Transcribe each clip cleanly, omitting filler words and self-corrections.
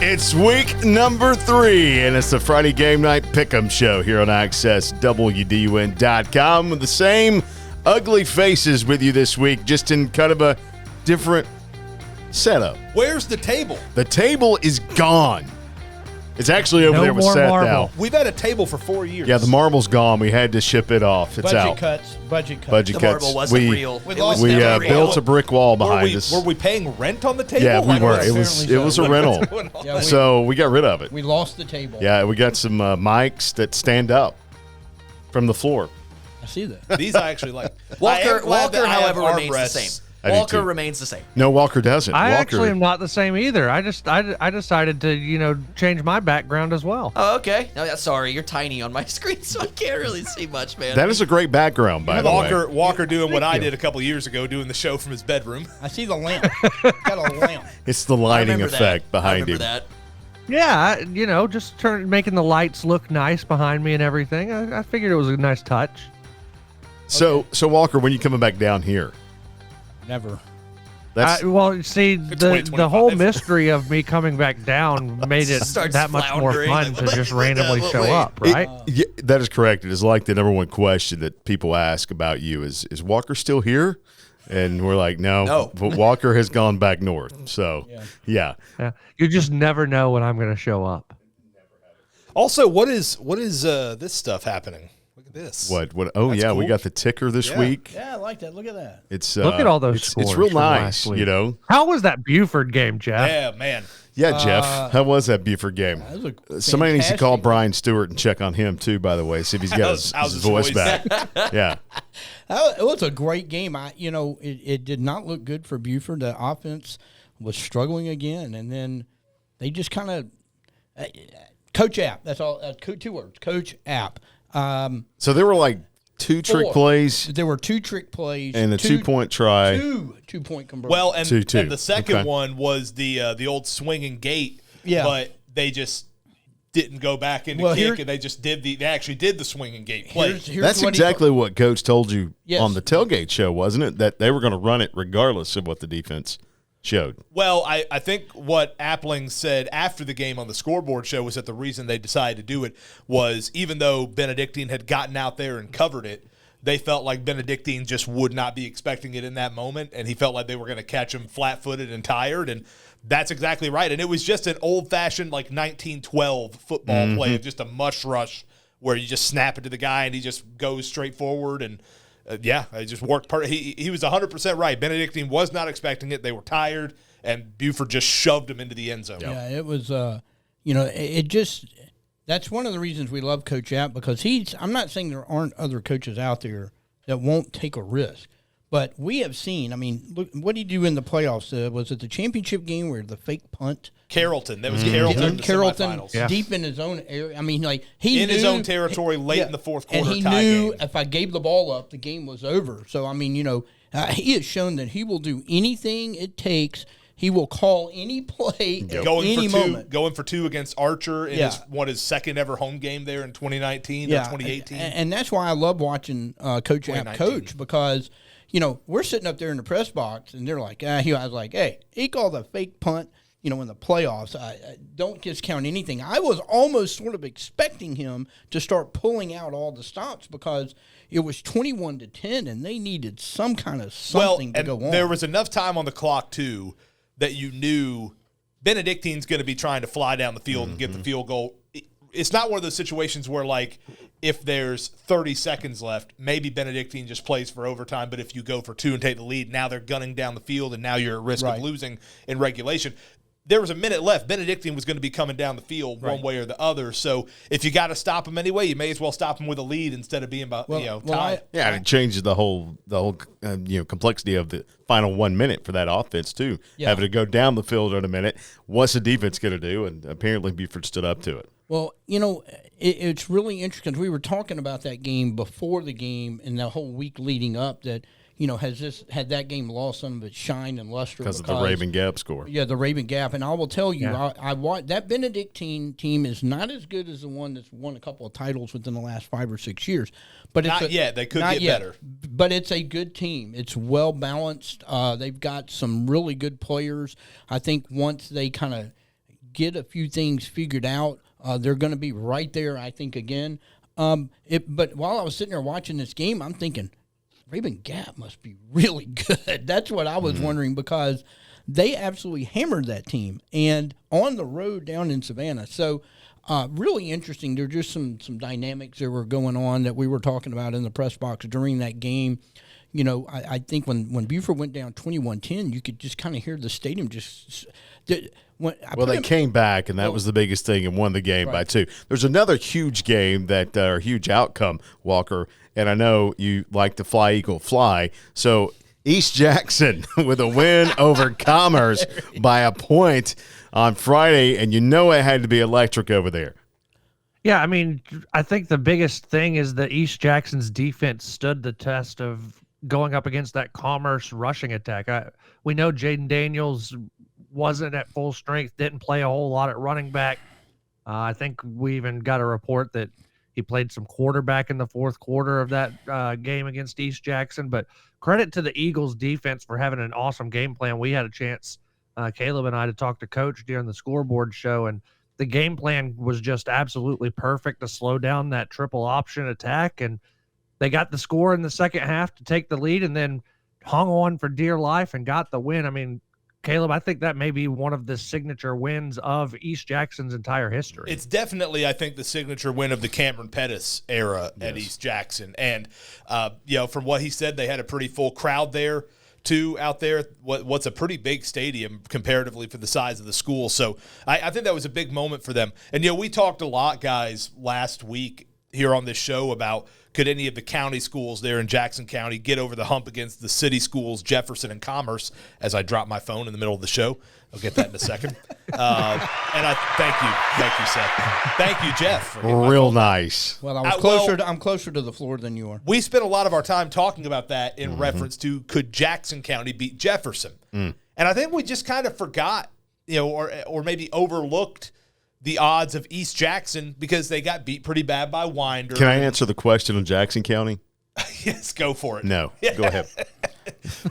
It's week number 3, and it's the Friday Game Night Pick'em Show here on AccessWDUN.com with the same ugly faces with you this week, just in kind of a different setup. Where's the table? The table is gone. It's actually over there with Seth now. We've had a table for 4 years. Yeah, the marble's gone. We had to ship it off. It's budget out. Budget cuts. Budget The cuts. marble wasn't real. We built a brick wall behind us. Were we paying rent on the table? Yeah, we were. It Apparently was a rental. Yeah, So we got rid of it. we lost the table. Yeah, we got some mics that stand up from the floor. I see that. These I actually like. Walker, However, however, remains the same. I do Walker too. remains the same. No, Walker doesn't. I Walker, actually am not the same either. I decided to, change my background as well. Oh, okay. No, yeah, sorry, you're tiny on my screen, so I can't really see much, man. That is a great background, by the way. Walker doing what I did a couple years ago, doing the show from his bedroom. I see the lamp. Got a lamp. It's the I lighting remember effect that. I behind remember him. that. Yeah, just making the lights look nice behind me and everything. I figured it was a nice touch. So Walker, when you coming back down here? Never. That's Well, see, the 2025. whole mystery of me coming back down made it Starts that much more floundering. fun to just randomly show Wait. up, right? yeah, that is correct. It is like the number one question that people ask about you is Walker still here? And we're like, no. But Walker has gone back north. So, yeah. Yeah. You just never know when I'm going to show up. Also, what is this stuff happening? Look at this. What? Oh, That's yeah, we cool. got the ticker this week. Yeah, I like that. Look at that. It's Look at all those it's scores real from nice, last week. How How was that Buford game, Jeff? Yeah, man. Yeah, Jeff. How was that Buford game? That was a Somebody needs to call fantastic- Brian Stewart and check on him too. By the way, see if he's got his How's his voice voice? back. Yeah, It was a great game. It did not look good for Buford. The offense was struggling again, and then they just kind of Coach App. That's all. 2 words. Coach App. so there were like 2 trick 4. plays There were 2 trick plays and a 2-point try. 2-point conversion. Well, and 2-2. and the second Okay. one was the old swinging gate. Yeah. But they just didn't go back into Well, kick, and they actually did the swinging gate play. here's That's what he- exactly what Coach told you Yes. on the tailgate show, wasn't it? That they were going to run it regardless of what the defense showed. Well, I think what Appling said after the game on the scoreboard show was that the reason they decided to do it was even though Benedictine had gotten out there and covered it, they felt like Benedictine just would not be expecting it in that moment, and he felt like they were going to catch him flat-footed and tired, and that's exactly right. And it was just an old-fashioned, like, 1912 football play of just a mush rush where you just snap it to the guy and he just goes straight forward, and it just worked. He was 100% right. Benedictine was not expecting it. They were tired, and Buford just shoved him into the end zone. Yeah, it was. It just. That's one of the reasons we love Coach App because I'm not saying there aren't other coaches out there that won't take a risk, but we have seen. I mean, look, what did he do in the playoffs? Was it the championship game where the fake punt? Carrollton. That was Carrollton in the Carrollton semifinals. deep in his own area. I mean, like In his own territory late in the fourth quarter and he tie knew game. if I gave the ball up, the game was over. So I mean, he has shown that he will do anything it takes. He will call any play at any moment. Going for 2 against Archer in his second ever home game there in 2019 or 2018. And that's why I love watching Coach App 2019. coach because, we're sitting up there in the press box and they're like, I was like, hey, he called a fake punt, in the playoffs. I don't discount anything. I was almost sort of expecting him to start pulling out all the stops because it was 21-10 and they needed some kind of something to go on. There was enough time on the clock, too, that you knew Benedictine's going to be trying to fly down the field and get the field goal. It's not one of those situations where, like, if there's 30 seconds left, maybe Benedictine just plays for overtime, but if you go for 2 and take the lead, now they're gunning down the field, and now you're at risk of losing in regulation. There was a minute left. Benedictine was going to be coming down the field one way or the other. So if you got to stop him anyway, you may as well stop him with a lead instead of being tied. Yeah, and it changes the whole complexity of the final 1 minute for that offense too. Yeah. Having to go down the field in a minute. What's the defense going to do? And apparently Buford stood up to it. Well, it's really interesting because we were talking about that game before the game and the whole week leading up that, had that game lost some of its shine and luster because of the Raven Gap score. Yeah, the Raven Gap. And I will tell you, I watched that Benedictine team is not as good as the one that's won a couple of titles within the last 5 or 6 years. But not yet. They could get better. But it's a good team. It's well balanced. They've got some really good players. I think once they kind of get a few things figured out, they're going to be right there, I think, again. But while I was sitting there watching this game, I'm thinking, Raven Gap must be really good. That's what I was wondering, because they absolutely hammered that team, and on the road down in Savannah. So really interesting. There are just some dynamics that were going on that we were talking about in the press box during that game. I think when Buford went down 21-10, you could just kind of hear the stadium just they came back, and that was the biggest thing, and won the game by 2. There's another huge game or huge outcome, Walker, and I know you like to fly, eagle, fly. So East Jackson with a win over Commerce by a point on Friday, and it had to be electric over there. Yeah, I mean, I think the biggest thing is that East Jackson's defense stood the test of going up against that Commerce rushing attack. We know Jaden Daniels wasn't at full strength, didn't play a whole lot at running back. I think we even got a report that he played some quarterback in the fourth quarter of that game against East Jackson. But credit to the Eagles defense for having an awesome game plan. We had a chance, Caleb and I, to talk to Coach during the scoreboard show, and the game plan was just absolutely perfect to slow down that triple option attack. And they got the score in the second half to take the lead, and then hung on for dear life and got the win. I mean, Caleb, I think that may be one of the signature wins of East Jackson's entire history. It's definitely, I think, the signature win of the Cameron Pettis era at East Jackson. And, from what he said, they had a pretty full crowd there, too, out there. What's a pretty big stadium comparatively for the size of the school. So I think that was a big moment for them. And, we talked a lot, guys, last week here on this show about could any of the county schools there in Jackson County get over the hump against the city schools, Jefferson and Commerce, as I drop my phone in the middle of the show. I'll get that in a second. And I thank you, Seth. Thank you, Jeff. Real nice. Well, I'm closer to the floor than you are. We spent a lot of our time talking about that in reference to could Jackson County beat Jefferson. And I think we just kind of forgot, or maybe overlooked the odds of East Jackson because they got beat pretty bad by Winder. Can I answer the question on Jackson County? Yes, go for it. No, go ahead.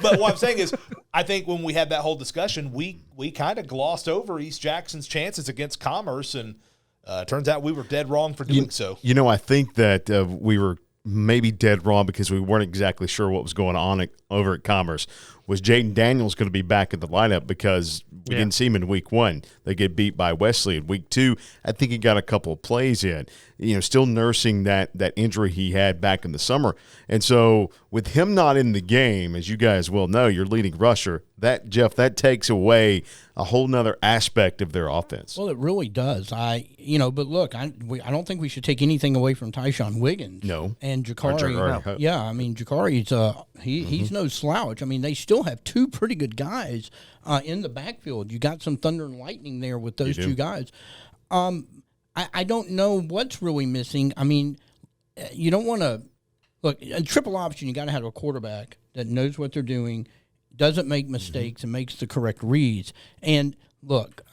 But what I'm saying is, I think when we had that whole discussion, we kind of glossed over East Jackson's chances against Commerce, and turns out we were dead wrong for doing so. I think that we were maybe dead wrong because we weren't exactly sure what was going on over at Commerce. Was Jaden Daniels going to be back in the lineup? Because we didn't see him in week 1. They get beat by Wesley in week 2. I think he got a couple of plays in, still nursing that injury he had back in the summer. And so with him not in the game, as you guys well know, your leading rusher, that takes away a whole nother aspect of their offense. Well, it really does. But look, I don't think we should take anything away from Tyshawn Wiggins. No. And Jakari. Yeah, I mean, Jakari's he's no slouch. I mean, they still have 2 pretty good guys in the backfield. You got some thunder and lightning there with those 2 guys. I don't know what's really missing. I mean, you don't want to look a triple option. You got to have a quarterback that knows what they're doing, doesn't make mistakes, and makes the correct reads. And look,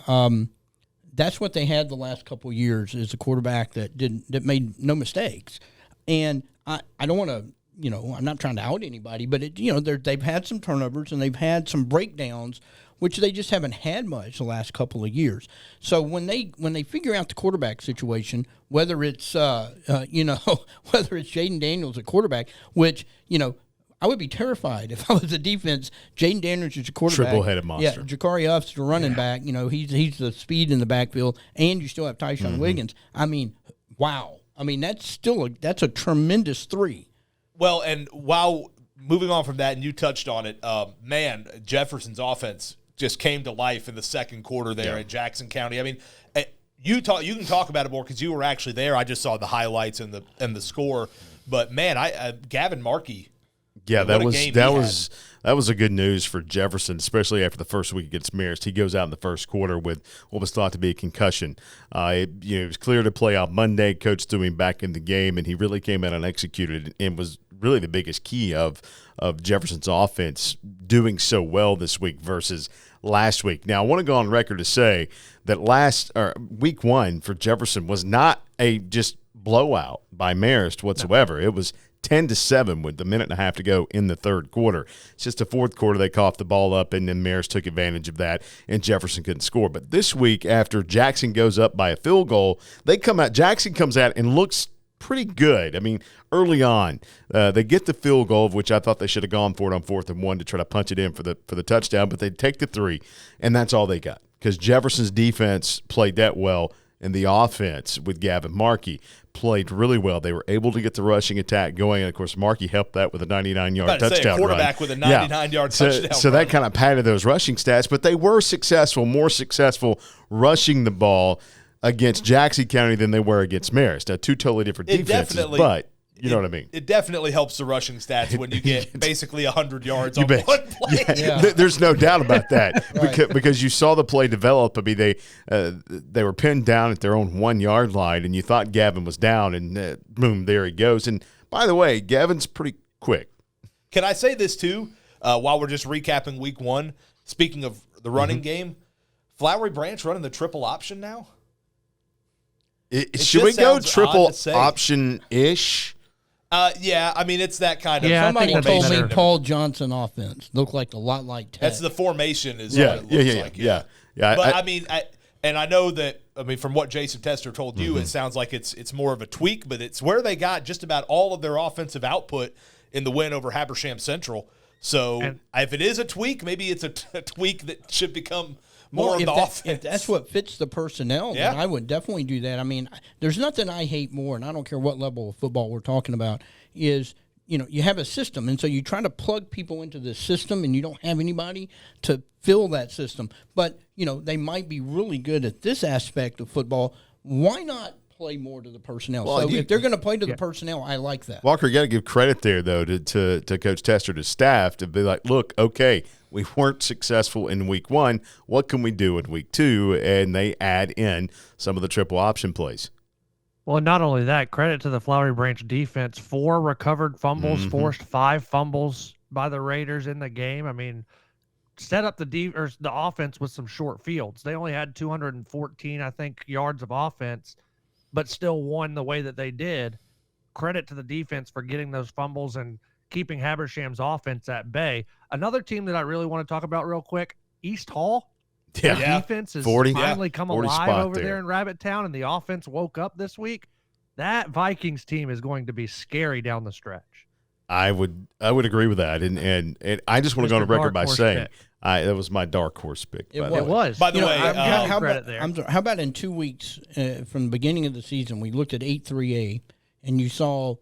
that's what they had the last couple of years is a quarterback that made no mistakes. And I don't want to. I'm not trying to out anybody, but they've had some turnovers and they've had some breakdowns, which they just haven't had much the last couple of years. So when they figure out the quarterback situation, whether it's whether it's Jaden Daniels at quarterback, which I would be terrified if I was a defense. Jaden Daniels is a quarterback, triple-headed monster. Yeah, Jakari Uff's the running back. He's the speed in the backfield, and you still have Tyshawn Wiggins. I mean, wow. I mean that's a tremendous 3. Well, and while moving on from that, and you touched on it, Jefferson's offense just came to life in the second quarter there at Jackson County. I mean, you can talk about it more because you were actually there. I just saw the highlights and the score, but Gavin Markey. Yeah, that was a good news for Jefferson, especially after the first week against Marist. He goes out in the first quarter with what was thought to be a concussion. It was clear to play out Monday. Coach threw him back in the game, and he really came out and executed and was really the biggest key of Jefferson's offense doing so well this week versus last week. Now, I want to go on record to say that week 1 for Jefferson was not a just blowout by Marist whatsoever. It was 10-7 with a minute and a half to go in the third quarter. It's just the fourth quarter they coughed the ball up, and then Marist took advantage of that, and Jefferson couldn't score. But this week, after Jackson goes up by a field goal, Jackson comes out and looks pretty good. I mean, early on, they get the field goal, of which I thought they should have gone for it on 4th and 1 to try to punch it in for the touchdown, but they take the 3, and that's all they got because Jefferson's defense played that well, and the offense with Gavin Markey played really well. They were able to get the rushing attack going, and of course, Markey helped that with a 99-yard touchdown quarterback run. with a 99-yard touchdown So run. that kind of padded those rushing stats, but they were more successful rushing the ball against Jackson County than they were against Marist. Now, two totally different defenses, but you know what I mean. It definitely helps the rushing stats when you get basically 100 yards on bet. one play. Yeah. There's no doubt about that Right. because you saw the play develop. I mean, they were pinned down at their own 1 yard line, and you thought Gavin was down, and boom, there he goes. And by the way, Gavin's pretty quick. Can I say this too? While we're just recapping week 1, speaking of the running game, Flowery Branch running the triple option now. Should we just go sounds triple odd to say. option-ish? Yeah, I mean it's that kind of. Yeah, I Somebody think told that's me better. Paul Johnson offense looked like a lot like Ted. That's the formation is what it looks like. Yeah. But I know that. I mean, from what Jason Tester told you, it sounds like it's more of a tweak, but it's where they got just about all of their offensive output in the win over Habersham Central. So if it is a tweak, maybe it's a tweak that should become more of the offense. If that's what fits the personnel, then I would definitely do that. I mean, there's nothing I hate more, and I don't care what level of football we're talking about, is you have a system, and so you try to plug people into this system, and you don't have anybody to fill that system. But, they might be really good at this aspect of football. Why not play more to the personnel? Well, if they're going to play to the personnel, I like that. Walker, you got to give credit there, though, to Coach Tester, to staff, to be like, look, okay, we weren't successful in week 1. What can we do in week 2? And they add in some of the triple option plays. Well, not only that, credit to the Flowery Branch defense. 4 recovered fumbles, forced 5 fumbles by the Raiders in the game. I mean, set up the offense with some short fields. They only had 214, I think, yards of offense, but still won the way that they did. Credit to the defense for getting those fumbles and keeping Habersham's offense at bay. Another team that I really want to talk about real quick, East Hall. Yeah. The defense has 40 finally come 40 alive spot over there. there in Rabbit Town, and the offense woke up this week. That Vikings team is going to be scary down the stretch. I would agree with that, and I just want to go on Mr. record by Dark Horse saying pick. that was my dark horse pick. It by the It way. was. By the way, how credit about, there. how about in 2 weeks from the beginning of the season, we looked at 8-3A, and you saw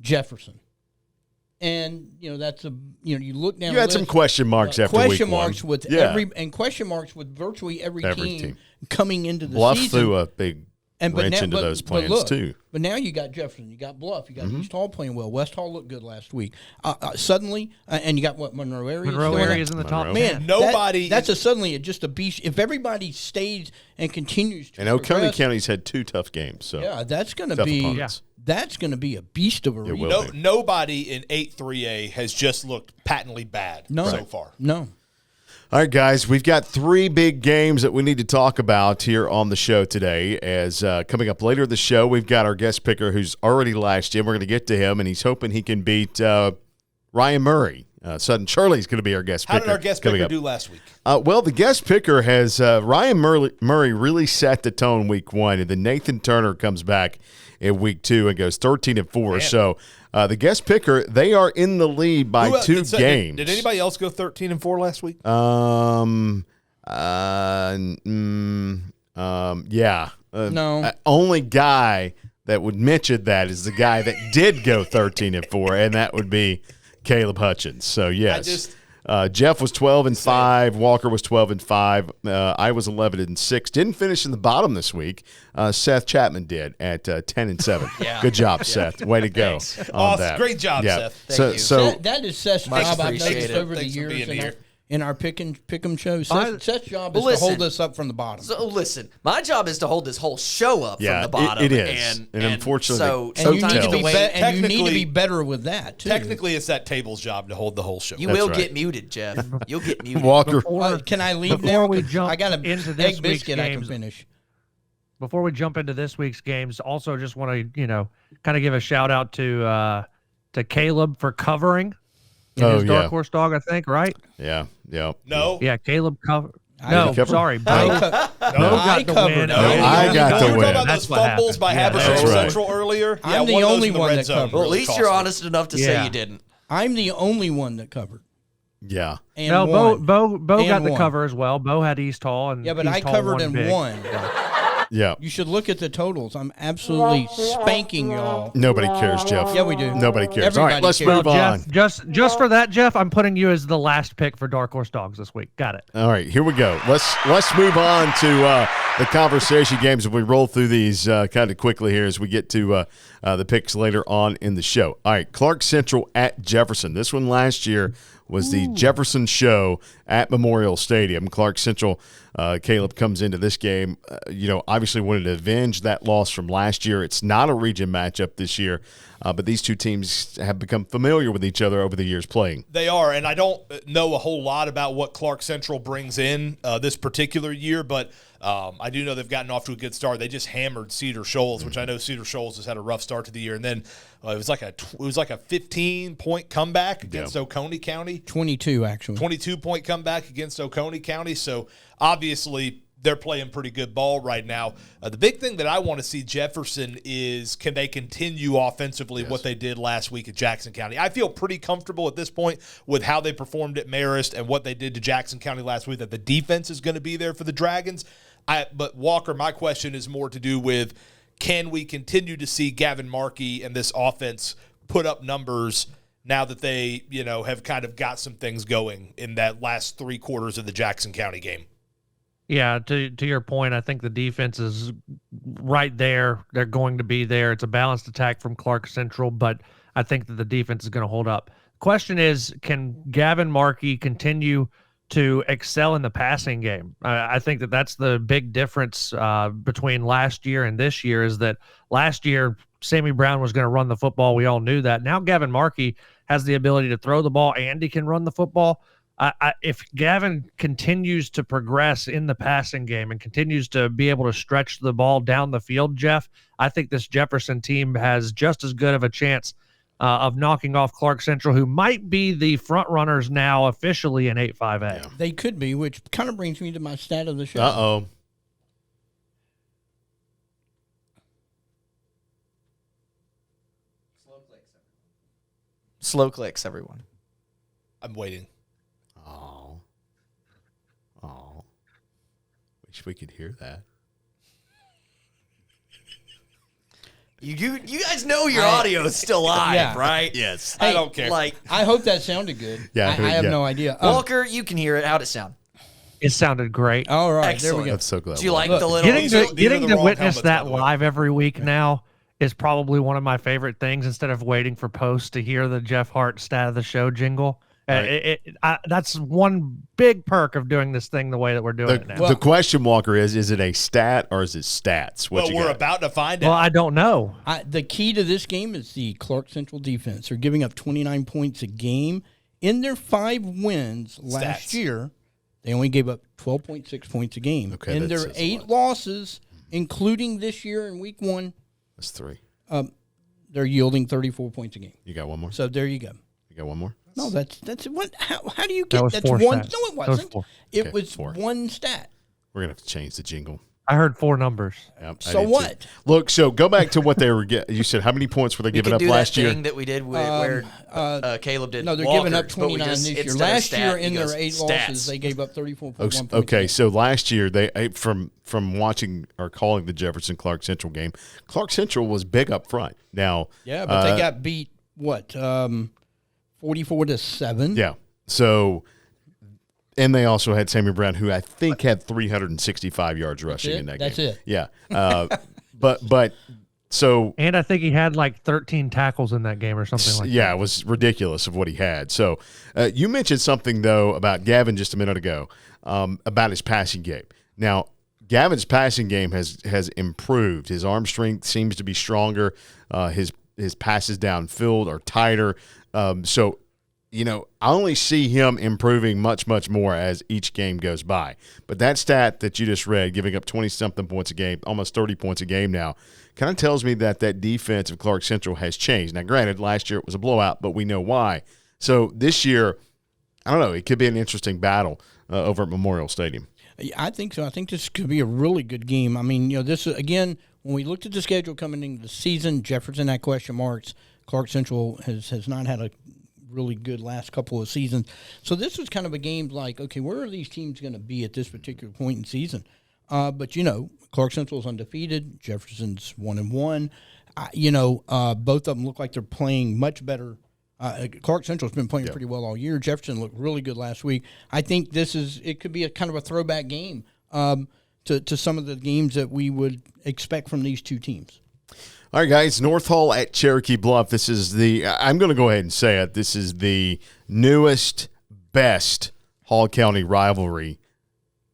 Jefferson. And, that's you look down You the had some list, question marks after week question 1. marks with question marks with virtually every team coming into the Bluff season. threw a big wrench into those plans, look, too. But now you got Jefferson, you got Bluff, you got East Hall playing well. West Hall looked good last week. Suddenly, and you got Monroe area. Monroe area is in the top Monroe. 10. Man, Nobody- that's suddenly just a beast. If everybody stays and continues to And Oconee progress, County's had 2 tough games. So yeah, that's going to tough be opponents. that's going to be a beast of a region. will. Nobody in 8-3A has just looked patently bad so far. No. All right, guys, we've got 3 big games that we need to talk about here on the show today. As coming up later in the show, we've got our guest picker who's already lashed in. We're going to get to him, and he's hoping he can beat Ryan Murray. Sudden Charlie's going to be our guest picker. How did our guest coming picker up. do last week? Well, the guest picker has Ryan Murray really set the tone week 1, and then Nathan Turner comes back in week 2 and goes 13-4. Man. So the guest picker, they are in the lead by Who, 2 did- games. Did anybody else go 13-4 last week? Yeah. No. Only guy that would mention that is the guy that did go 13-4, and that would be Caleb Hutchins. So yes, Jeff was 12-5. Walker was 12-5. I was 11-6. Didn't finish in the bottom this week. Seth Chapman did at 10-7. Yeah. Good job, Seth. Way to go on Awesome. that. Great job, yeah. Seth. So Thank you. so That is Seth's Much job. I've appreciated. noticed over the Thanks for years, being and here. in our pick 'em show. Seth's job is to hold us up from the bottom. So listen, my job is to hold this whole show up from the bottom. It is. And unfortunately, and you need to be and you need to be better with that too. Technically, it's that table's job to hold the whole show. You will get muted, Jeff. You'll get muted. Walker. Can I leave before now? we jump I got a into this egg week's biscuit I can games, finish. Before we jump into this week's games, also just want to kind of give a shout out to Caleb for covering. His dark horse dog, I think, right? Yeah. No. Yeah, Caleb covered. No, sorry. Bo I got the covered. win. No, I got the We were win. talking about That's those what fumbles happened. by Yeah, Habersham that's right. Central earlier. I'm Yeah, the one of those only in the one red that zone covered. Well, at really least cost you're them. honest enough to say you didn't. I'm the only one that covered. Yeah. And No, won. Bo got the won. cover as well. Bo had East Hall, and Yeah, but East I Hall covered won and big. won. Yeah. You should look at the totals. I'm absolutely spanking y'all. Nobody cares, Jeff. Yeah, we do. Nobody cares. All right, Everybody let's cares. move on. Jeff, just for that, Jeff, I'm putting you as the last pick for Dark Horse Dogs this week. Got it. All right, here we go. Let's move on to the conversation games. If we roll through these kind of quickly here as we get to the picks later on in the show. All right, Clark Central at Jefferson. This one last year was the Jefferson Show at Memorial Stadium. Clark Central, Caleb comes into this game, obviously wanted to avenge that loss from last year. It's not a region matchup this year, but these two teams have become familiar with each other over the years playing. They are, and I don't know a whole lot about what Clark Central brings in this particular year, but I do know they've gotten off to a good start. They just hammered Cedar Shoals, which I know Cedar Shoals has had a rough start to the year, and then it was like a 15-point comeback against Oconee County. 22, actually. 22-point comeback against Oconee County. So obviously they're playing pretty good ball right now. The big thing that I want to see Jefferson is, can they continue offensively what they did last week at Jackson County? I feel pretty comfortable at this point with how they performed at Marist and what they did to Jackson County last week, that the defense is going to be there for the Dragons. But Walker, my question is more to do with, can we continue to see Gavin Markey and this offense put up numbers now that they, have kind of got some things going in that last 3 quarters of the Jackson County game? Yeah, to your point, I think the defense is right there. They're going to be there. It's a balanced attack from Clark Central, but I think that the defense is going to hold up. Question is, can Gavin Markey continue to excel in the passing game? I think that that's the big difference between last year and this year, is that last year Sammy Brown was going to run the football. We all knew that. Now Gavin Markey has the ability to throw the ball and he can run the football. If Gavin continues to progress in the passing game and continues to be able to stretch the ball down the field, Jeff, I think this Jefferson team has just as good of a chance of knocking off Clark Central, who might be the front runners now officially in 8-5A. Yeah. They could be, which kind of brings me to my stat of the show. Uh-oh. Slow clicks, everyone. I'm waiting. Oh. Wish we could hear that. You guys know your audio is still live, Yeah. right? Yes. I don't care. Like, I hope that sounded good. Yeah, I have yeah. no idea. Walker, you can hear it. How'd it sound? It sounded great. All right, Excellent. there we go. I'm so glad. Do you like Look, the little... Getting these are to the wrong witness helmets, that by the way. live every week now is probably one of my favorite things, instead of waiting for posts to hear the Jeff Hart stat of the show jingle. Right. That's one big perk of doing this thing the way that we're doing it now. The question, Walker, is it a stat or is it stats? What Well, you we're got? about to find Well, out. I don't know. The key to this game is the Clark Central defense. They're giving up 29 points a game. In their 5 wins last Stats. year, they only gave up 12.6 points a game. Okay, in that their says a 8 lot. losses, including this year in week 1, That's 3. they're yielding 34 points a game. You got one more? So there you go. You got one more? No, that's what. How do you That get was that's 4 one? stats. No, it That was wasn't. 4. It Okay, was 4. one stat. We're going to have to change the jingle. I heard 4 numbers. Yep, I So did too. what? Look, so go back to what they were you said how many points were they We giving can up do last that year? thing that we did where Caleb did. No, they're Walker's, giving up but we 29 just- this year. instead of Last stat, year, he in goes, their 8 stats. losses, they gave up 34.1 points. a Okay, game. so last year they from watching or calling the Jefferson Clark Central game, Clark Central was big up front. Now, Yeah, but they got beat, 44-7? yeah. So, and they also had Sammy Brown, who I think had 365 yards rushing it? in that That's game. it? Yeah. But So And I think he had like 13 tackles in that game or something like yeah, that. it was ridiculous of what he had. So you mentioned something, though, about Gavin just a minute ago about his passing game. Now, Gavin's passing game has improved. His arm strength seems to be stronger. His passes downfield are tighter. So, I only see him improving much, much more as each game goes by. But that stat that you just read, giving up 20-something points a game, almost 30 points a game now, kind of tells me that defense of Clark Central has changed. Now, granted, last year it was a blowout, but we know why. So this year, I don't know, it could be an interesting battle over at Memorial Stadium. I think so. I think this could be a really good game. I mean, this again, when we looked at the schedule coming into the season, Jefferson had question marks. Clark Central has not had a really good last couple of seasons. So this was kind of a game like, okay, where are these teams going to be at this particular point in season? But, Clark Central is undefeated. Jefferson's 1-1. Both of them look like they're playing much better. Clark Central's been playing pretty well all year. Jefferson looked really good last week. I think it could be a kind of a throwback game to some of the games that we would expect from these two teams. All right, guys, North Hall at Cherokee Bluff. This is I'm going to go ahead and say it, this is the newest, best Hall County rivalry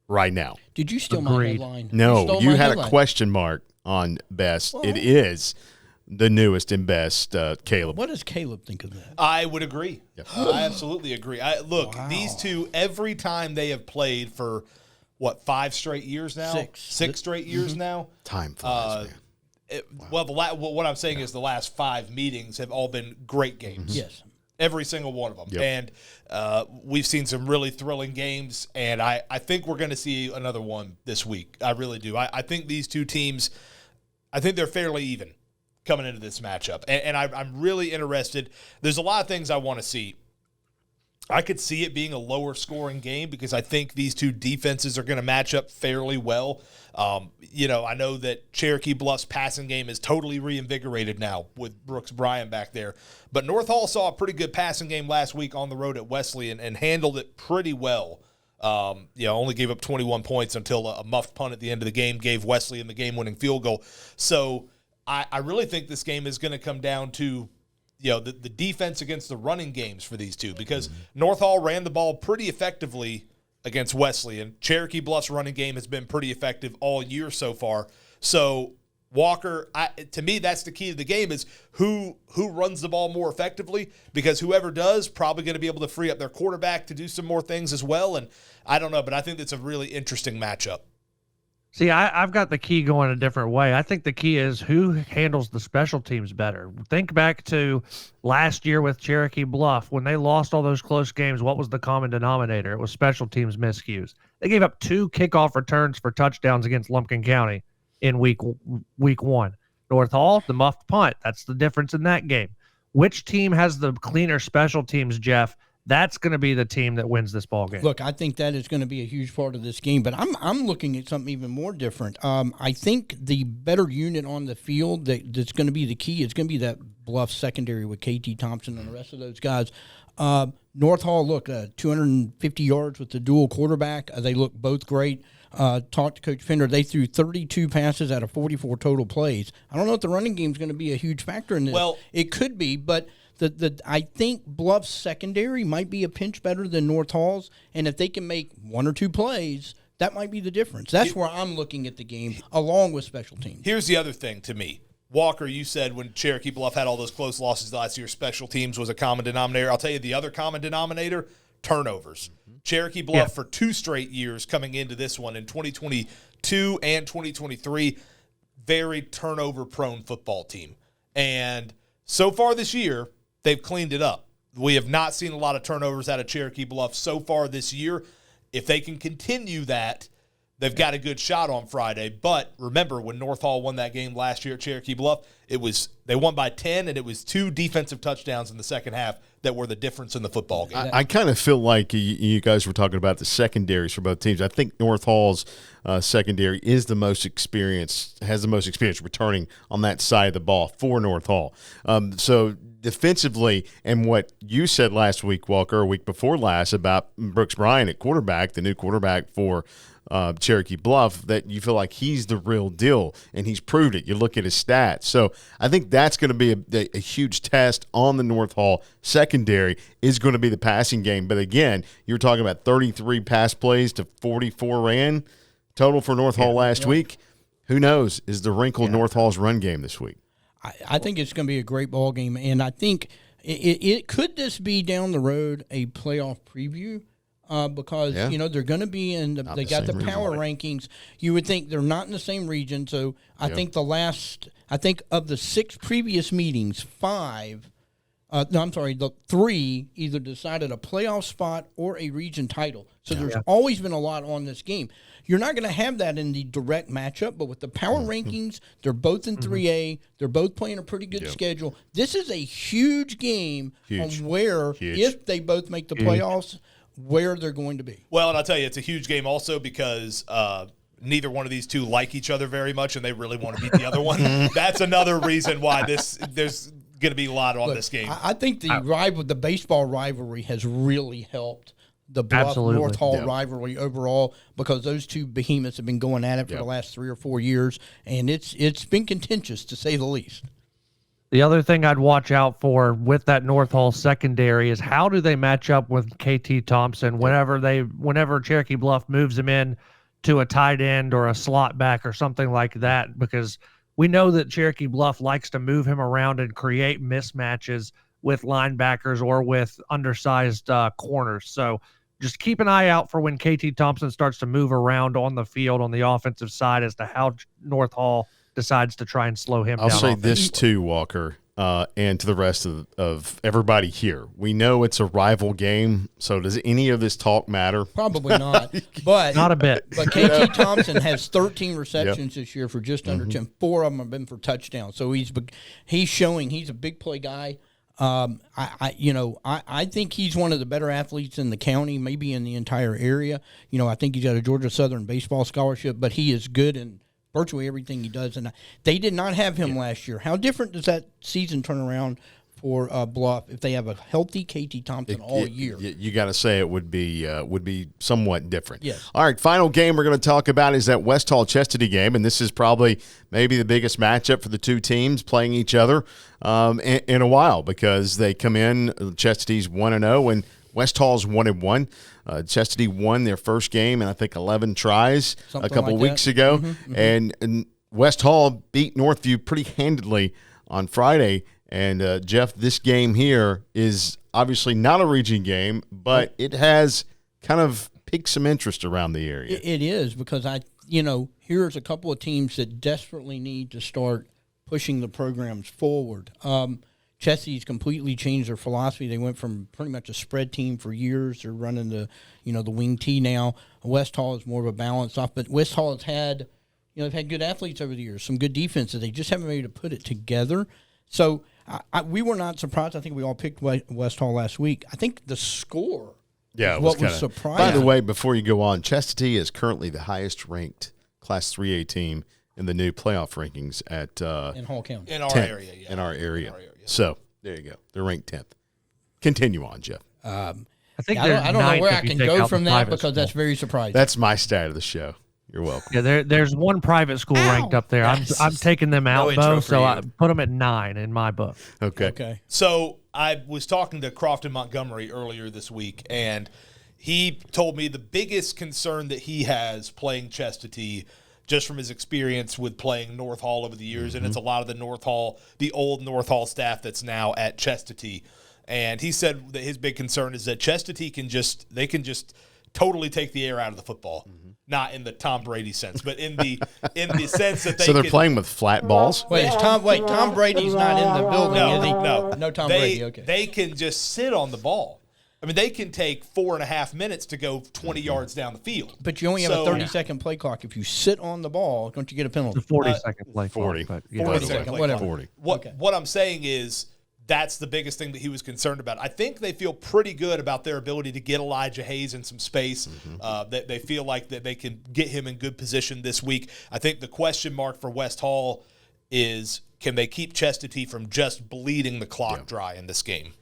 right now. Did you steal my headline? No, you had a question mark on best. Well, it is the newest and best, Caleb. What does Caleb think of that? I would agree. Yep. I absolutely agree. These two, every time they have played for, 5 straight years now? 6 straight years now? Time flies, man. Wow. Well, what I'm saying is the last 5 meetings have all been great games. Yes. Every single one of them. Yep. And we've seen some really thrilling games, and I think we're going to see another one this week. I really do. I think these two teams, I think they're fairly even coming into this matchup. And I'm really interested. There's a lot of things I want to see. I could see it being a lower scoring game because I think these two defenses are going to match up fairly well. I know that Cherokee Bluff's passing game is totally reinvigorated now with Brooks Bryan back there. But North Hall saw a pretty good passing game last week on the road at Wesley and handled it pretty well. Only gave up 21 points until a muffed punt at the end of the game gave Wesley the game-winning field goal. So I really think this game is going to come down to the defense against the running games for these two because North Hall ran the ball pretty effectively against Wesley, and Cherokee Bluff's running game has been pretty effective all year so far. So Walker, to me, that's the key to the game is who runs the ball more effectively because whoever does probably going to be able to free up their quarterback to do some more things as well. And I don't know, but I think that's a really interesting matchup. See, I've got the key going a different way. I think the key is who handles the special teams better. Think back to last year with Cherokee Bluff. When they lost all those close games, what was the common denominator? It was special teams miscues. They gave up 2 kickoff returns for touchdowns against Lumpkin County in week 1. North Hall, the muffed punt. That's the difference in that game. Which team has the cleaner special teams, Jeff? That's going to be the team that wins this ball game. Look, I think that is going to be a huge part of this game, but I'm looking at something even more different. I think the better unit on the field that's going to be the key is going to be that Bluff secondary with KT Thompson and the rest of those guys. North Hall, 250 yards with the dual quarterback. They look both great. Talked to Coach Fender. They threw 32 passes out of 44 total plays. I don't know if the running game is going to be a huge factor in this. Well, it could be, but I think Bluff's secondary might be a pinch better than North Hall's, and if they can make 1 or 2 plays, that might be the difference. That's where I'm looking at the game, along with special teams. Here's the other thing to me. Walker, you said when Cherokee Bluff had all those close losses last year, special teams was a common denominator. I'll tell you the other common denominator, turnovers. Cherokee Bluff for 2 straight years coming into this one in 2022 and 2023, very turnover-prone football team. And so far this year, they've cleaned it up. We have not seen a lot of turnovers out of Cherokee Bluff so far this year. If they can continue that, they've got a good shot on Friday. But remember, when North Hall won that game last year at Cherokee Bluff, they won by 10, and it was 2 defensive touchdowns in the second half that were the difference in the football game. I kind of feel like you guys were talking about the secondaries for both teams. I think North Hall's secondary is the most experienced, has the most experience returning on that side of the ball for North Hall. So defensively, and what you said last week, Walker, or week before last, about Brooks Bryan at quarterback, the new quarterback for Cherokee Bluff, that you feel like he's the real deal, and he's proved it. You look at his stats. So I think that's going to be a huge test on the North Hall secondary is going to be the passing game. But again, you were talking about 33 pass plays to 44 ran total for North Hall last week. Who knows? Is the wrinkle North Hall's run game this week? I think it's going to be a great ball game, and I think it could just be down the road a playoff preview because they're going to be in. They got the power rankings. You would think they're not in the same region, so I think of the 6 previous meetings, 3 either decided a playoff spot or a region title. So there's always been a lot on this game. You're not going to have that in the direct matchup, but with the power rankings, they're both in 3A. They're both playing a pretty good schedule. This is a huge game on where, if they both make the playoffs, where they're going to be. Well, and I'll tell you, it's a huge game also because neither one of these two like each other very much, and they really want to beat the other one. That's another reason why there's going to be a lot on this game. I think the baseball rivalry has really helped the Bluff North Hall rivalry overall because those two behemoths have been going at it for the last 3 or 4 years, and it's been contentious to say the least. The other thing I'd watch out for with that North Hall secondary is how do they match up with KT Thompson whenever Cherokee Bluff moves him in to a tight end or a slot back or something like that, because we know that Cherokee Bluff likes to move him around and create mismatches with linebackers or with undersized corners. So just keep an eye out for when KT Thompson starts to move around on the field on the offensive side as to how North Hall decides to try and slow him down. I'll say this too, Walker, and to the rest of everybody here. We know it's a rival game, so does any of this talk matter? Probably not, but not a bit. But KT Thompson has 13 receptions this year for just under 10. 4 of them have been for touchdowns. So he's showing he's a big play guy. I think he's one of the better athletes in the county, maybe in the entire area. I think he's got a Georgia Southern baseball scholarship, but he is good in virtually everything he does. And they did not have him last year. How different does that season turn around for Bluff if they have a healthy KT Thompson all year? You got to say it would be somewhat different. Yes. All right, final game we're going to talk about is that West Hall Chastity game, and this is probably maybe the biggest matchup for the two teams playing each other in a while because they come in, Chastity's 1-0 and West Hall's 1-1. Chastity won their first game in I think 11 tries a couple weeks ago, and West Hall beat Northview pretty handedly on Friday. And, Jeff, this game here is obviously not a region game, but it has kind of piqued some interest around the area. It is because, here's a couple of teams that desperately need to start pushing the programs forward. Chesty's completely changed their philosophy. They went from pretty much a spread team for years. They're running the wing T now. West Hall is more of a balanced off, but West Hall has had, they've had good athletes over the years, some good defenses. They just haven't been able to put it together. So we were not surprised. I think we all picked West Hall last week. I think the score was surprising. By the way, before you go on, Chastity is currently the highest-ranked Class 3A team in the new playoff rankings in Hall County. In our area, In our area. So, there you go. They're ranked 10th. Continue on, Jeff. I think I don't know where I can go from that because school. that's very surprising. That's my stat of the show. You're welcome. Yeah, there's one private school ranked up there. I'm taking them out, Bo, so I put them at 9 in my book. Okay. So I was talking to Crofton Montgomery earlier this week, and he told me the biggest concern that he has playing Chastity, just from his experience with playing North Hall over the years, and it's a lot of the old North Hall staff that's now at Chastity. And he said that his big concern is that Chastity can just totally take the air out of the football. Not in the Tom Brady sense, but in the sense that they're playing with flat balls. Tom Brady's not in the building, is he? No, Tom Brady. Okay, they can just sit on the ball. I mean, they can take 4.5 minutes to go 20 yards down the field. But you only have a 30-second play clock. If you sit on the ball, don't you get a penalty? The 40-second play 40. clock. 40 second, whatever. 40. What I'm saying is that's the biggest thing that he was concerned about. I think they feel pretty good about their ability to get Elijah Hayes in some space. That they feel like that they can get him in good position this week. I think the question mark for West Hall is, can they keep Chastity from just bleeding the clock dry in this game?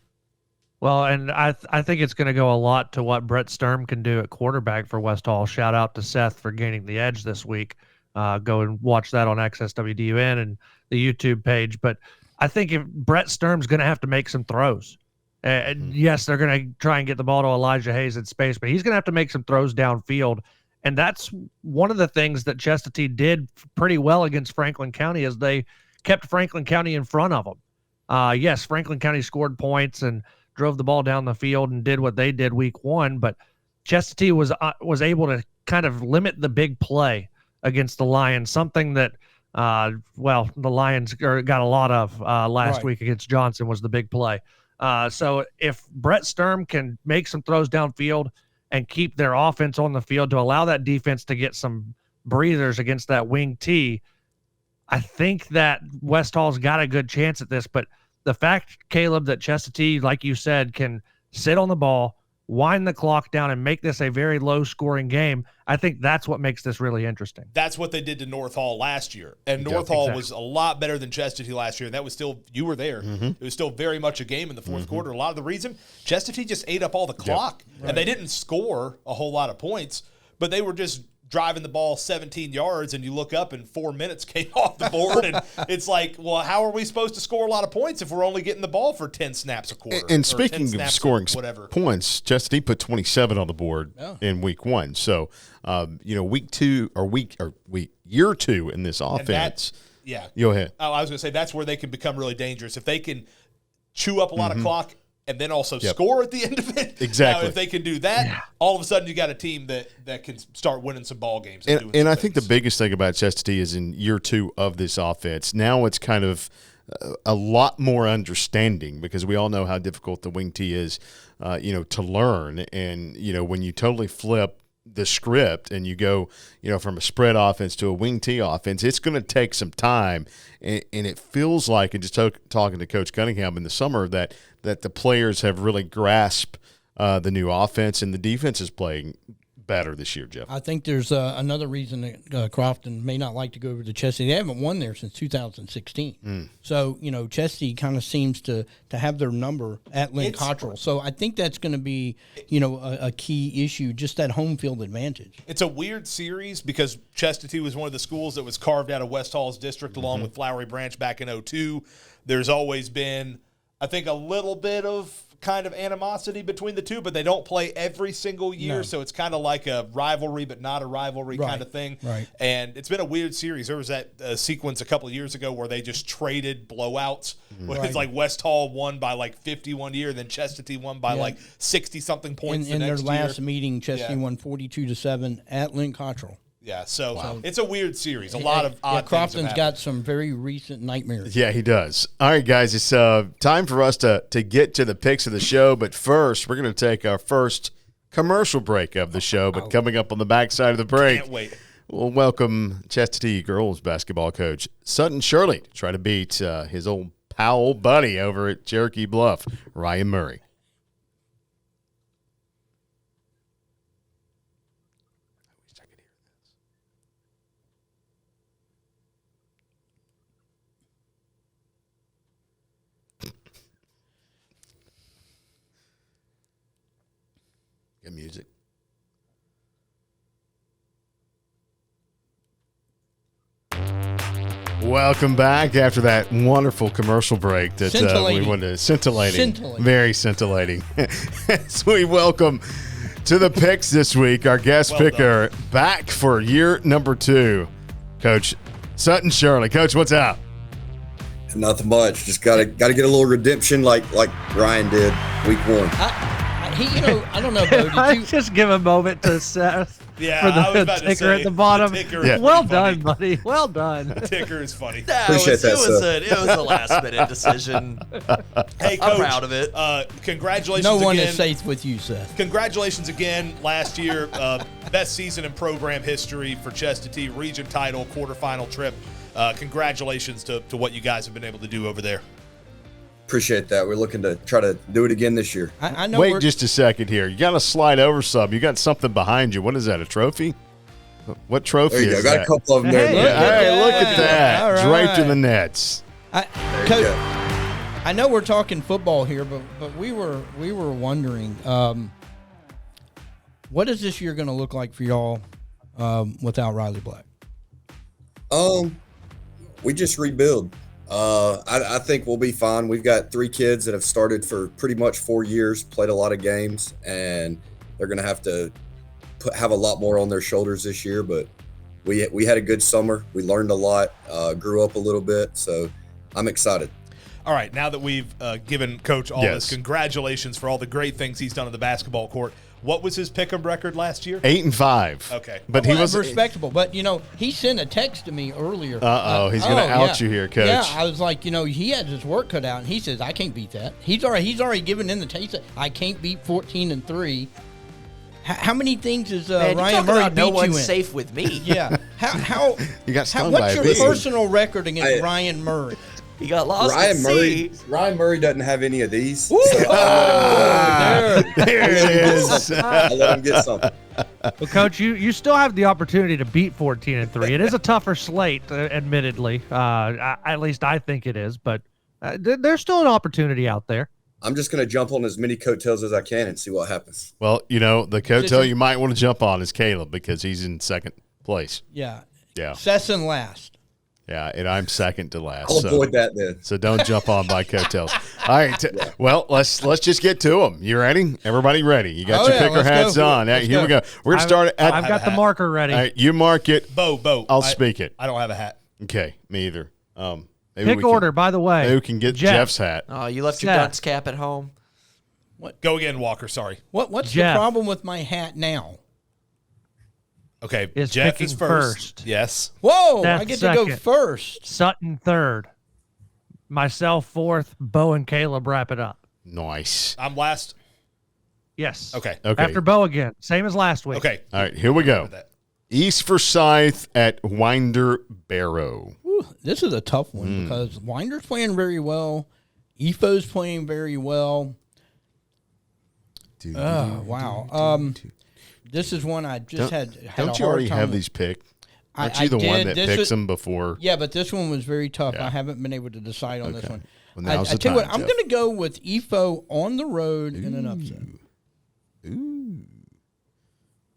Well, and I think it's going to go a lot to what Brett Sturm can do at quarterback for West Hall. Shout out to Seth for gaining the edge this week. Go and watch that on XSWDUN and the YouTube page. But I think if Brett Sturm's going to have to make some throws. Yes, they're going to try and get the ball to Elijah Hayes in space, but he's going to have to make some throws downfield. And that's one of the things that Chestatee did pretty well against Franklin County, is they kept Franklin County in front of them. Yes, Franklin County scored points and drove the ball down the field and did what they did week 1, but Chestatee was able to kind of limit the big play against the Lions, something that the Lions got a lot of last week against Johnson was the big play. So if Brett Sturm can make some throws downfield and keep their offense on the field to allow that defense to get some breathers against that wing T, I think that West Hall's got a good chance at this. But the fact, Caleb, that Chestatee, like you said, can sit on the ball, wind the clock down, and make this a very low-scoring game, I think that's what makes this really interesting. That's what they did to North Hall last year. And North Hall was a lot better than Chestatee last year, and that was still – you were there. Mm-hmm. It was still very much a game in the fourth quarter. A lot of the reason, Chestatee just ate up all the clock, and they didn't score a whole lot of points, but they were just – driving the ball 17 yards, and you look up and 4 minutes came off the board, and it's like, well, how are we supposed to score a lot of points if we're only getting the ball for 10 snaps a quarter? And speaking of scoring points, Chestatee put 27 on the board in week 1. So, year 2 in this offense. Go ahead. Oh, I was going to say that's where they can become really dangerous. If they can chew up a lot of clock and then also score at the end of it. Exactly. Now, if they can do that, all of a sudden you got a team that can start winning some ball games. And I think the biggest thing about Chestatee is in year 2 of this offense, now it's kind of a lot more understanding, because we all know how difficult the wing T is, to learn. And, when you totally flip the script and you go, from a spread offense to a wing T offense, it's going to take some time. And it feels like, and just talking to Coach Cunningham in the summer, that the players have really grasped the new offense, and the defense is playing better this year, Jeff. I think there's another reason that Crofton may not like to go over to Chestatee. They haven't won there since 2016. So, Chestatee kind of seems to have their number at Lynn Cottrell. So I think that's going to be, a key issue, just that home field advantage. It's a weird series because Chestatee was one of the schools that was carved out of West Hall's district along with Flowery Branch back in 2002. There's always been, I think, a little bit of kind of animosity between the two, but they don't play every single year, so it's kind of like a rivalry but not a rivalry kind of thing. Right. And it's been a weird series. There was that sequence a couple of years ago where they just traded blowouts. It's like West Hall won by like 51 year, then Chestatee won by like 60-something points in their last meeting, Chestatee won 42-7 at Lynn Cottrell. Yeah, so it's a weird series. A lot of odd things Crofton's got some very recent nightmares. Yeah, he does. All right, guys, it's time for us to get to the picks of the show. But first, we're going to take our first commercial break of the show. But coming up on the backside of the break, can't wait. We'll welcome Chestatee girls basketball coach Sutton Shirley to try to beat his old pal, buddy over at Cherokee Bluff, Ryan Murray. Good music. Welcome back after that wonderful commercial break that we wanted to scintillating. Very scintillating. As we welcome to the picks this week, our guest picker back for year number 2, Coach Sutton Shirley. Coach, what's up? Nothing much. Just gotta get a little redemption like Ryan did week 1. I don't know, Bo. Did you just give a moment to Seth for the ticker at the bottom? Well done, buddy. Well done. The ticker is funny. Appreciate that. It was a last minute decision. Hey, Coach, I'm proud of it. Congratulations. No one again. is safe with you, Seth. Congratulations again. Last year, best season in program history for Chestatee, region title, quarterfinal trip. Congratulations to what you guys have been able to do over there. Appreciate that. We're looking to try to do it again this year. I know. Wait just a second here. You got to slide over some. You got something behind you. What is that, a trophy? What trophy there you is go. that? Got a couple of them there. Hey, look at that. All right. Draped in the nets. I know we're talking football here, but we were wondering, what is this year going to look like for y'all without Riley Black? We just rebuild. I think we'll be fine. We've got 3 kids that have started for pretty much 4 years, played a lot of games, and they're going to have to have a lot more on their shoulders this year. But we had a good summer. We learned a lot, grew up a little bit, so I'm excited. All right, now that we've given Coach all this, congratulations for all the great things he's done on the basketball court. What was his pick-em record last year? 8-5. Okay. But he was respectable. But, he sent a text to me earlier. He's going to out you here, Coach. Yeah, I was like, he had his work cut out, and he says, I can't beat that. He's already given in the taste. I can't beat 14-3. How many things is Ryan Murray beat no you one's in? safe with me. Yeah. How you got stung by what's a your bee. personal record against Ryan Murray? He got lost at sea. Ryan Murray doesn't have any of these. So There it is. I let him get something. Well, Coach, you still have the opportunity to beat 14-3. It is a tougher slate, admittedly. At least I think it is, but there's still an opportunity out there. I'm just going to jump on as many coattails as I can and see what happens. Well, the coattail you might want to jump on is Caleb because he's in second place. Yeah. Yeah. Sesson last. Yeah, and I'm second to last. I'll avoid that then. So don't jump on my coattails. All right. Well, let's just get to them. You ready? Everybody ready? You got your picker hats on. Here we go. We're going to start at. I've got the marker ready. All right, you mark it. Bo. I'll speak it. I don't have a hat. Okay, me either. Pick order, by the way. Maybe we can get Jeff's hat. Oh, you left your dunce cap at home. What? Go again, Walker. Sorry. What's Jeff. the problem with my hat now? Okay, Is Jeff picking is first. Yes. Whoa, Seth I get to go second. first. Sutton third. Myself fourth. Bo and Caleb wrap it up. Nice. I'm last. Yes. Okay. After Bo again. Same as last week. Okay. All right, here we go. East Forsyth at Winder Barrow. Ooh, this is a tough one because Winder's playing very well. EFO's playing very well. Wow. This is one I just had Don't a you hard already time have with. these picked? I Aren't you the one did. that This picks was- them before? Yeah, but this one was very tough. Yeah. I haven't been able to decide on this Okay. one. Well, now's I the tell you what, time, I'm Jeff. going to go with EFO on the road in an upset.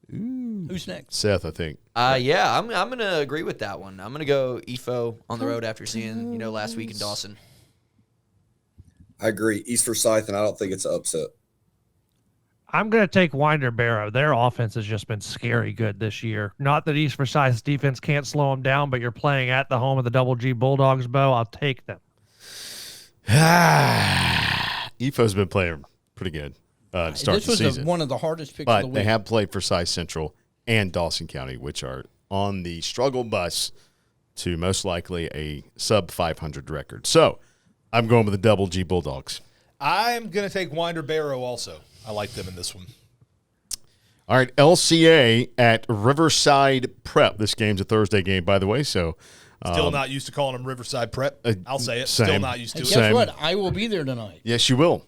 Who's next? Seth, I think. Yeah, I'm gonna agree with that one. I'm gonna go EFO on the road after seeing last week in Dawson. I agree. East Forsyth, and I don't think it's an upset. I'm going to take Winder Barrow. Their offense has just been scary good this year. Not that East Forsyth's defense can't slow them down, but you're playing at the home of the Double G Bulldogs, Bo. I'll take them. EFO's been playing pretty good to start This the was season. one of the hardest picks of the But week. they have played Forsyth Central and Dawson County, which are on the struggle bus to most likely a sub 500 record. So I'm going with the Double G Bulldogs. I'm going to take Winder Barrow also. I like them in this one. All right, LCA at Riverside Prep. This game's a Thursday game, by the way. So Still not used to calling them Riverside Prep. I'll say it. same. Still not used to Hey, it. guess Same. what? I will be there tonight. yes, you will.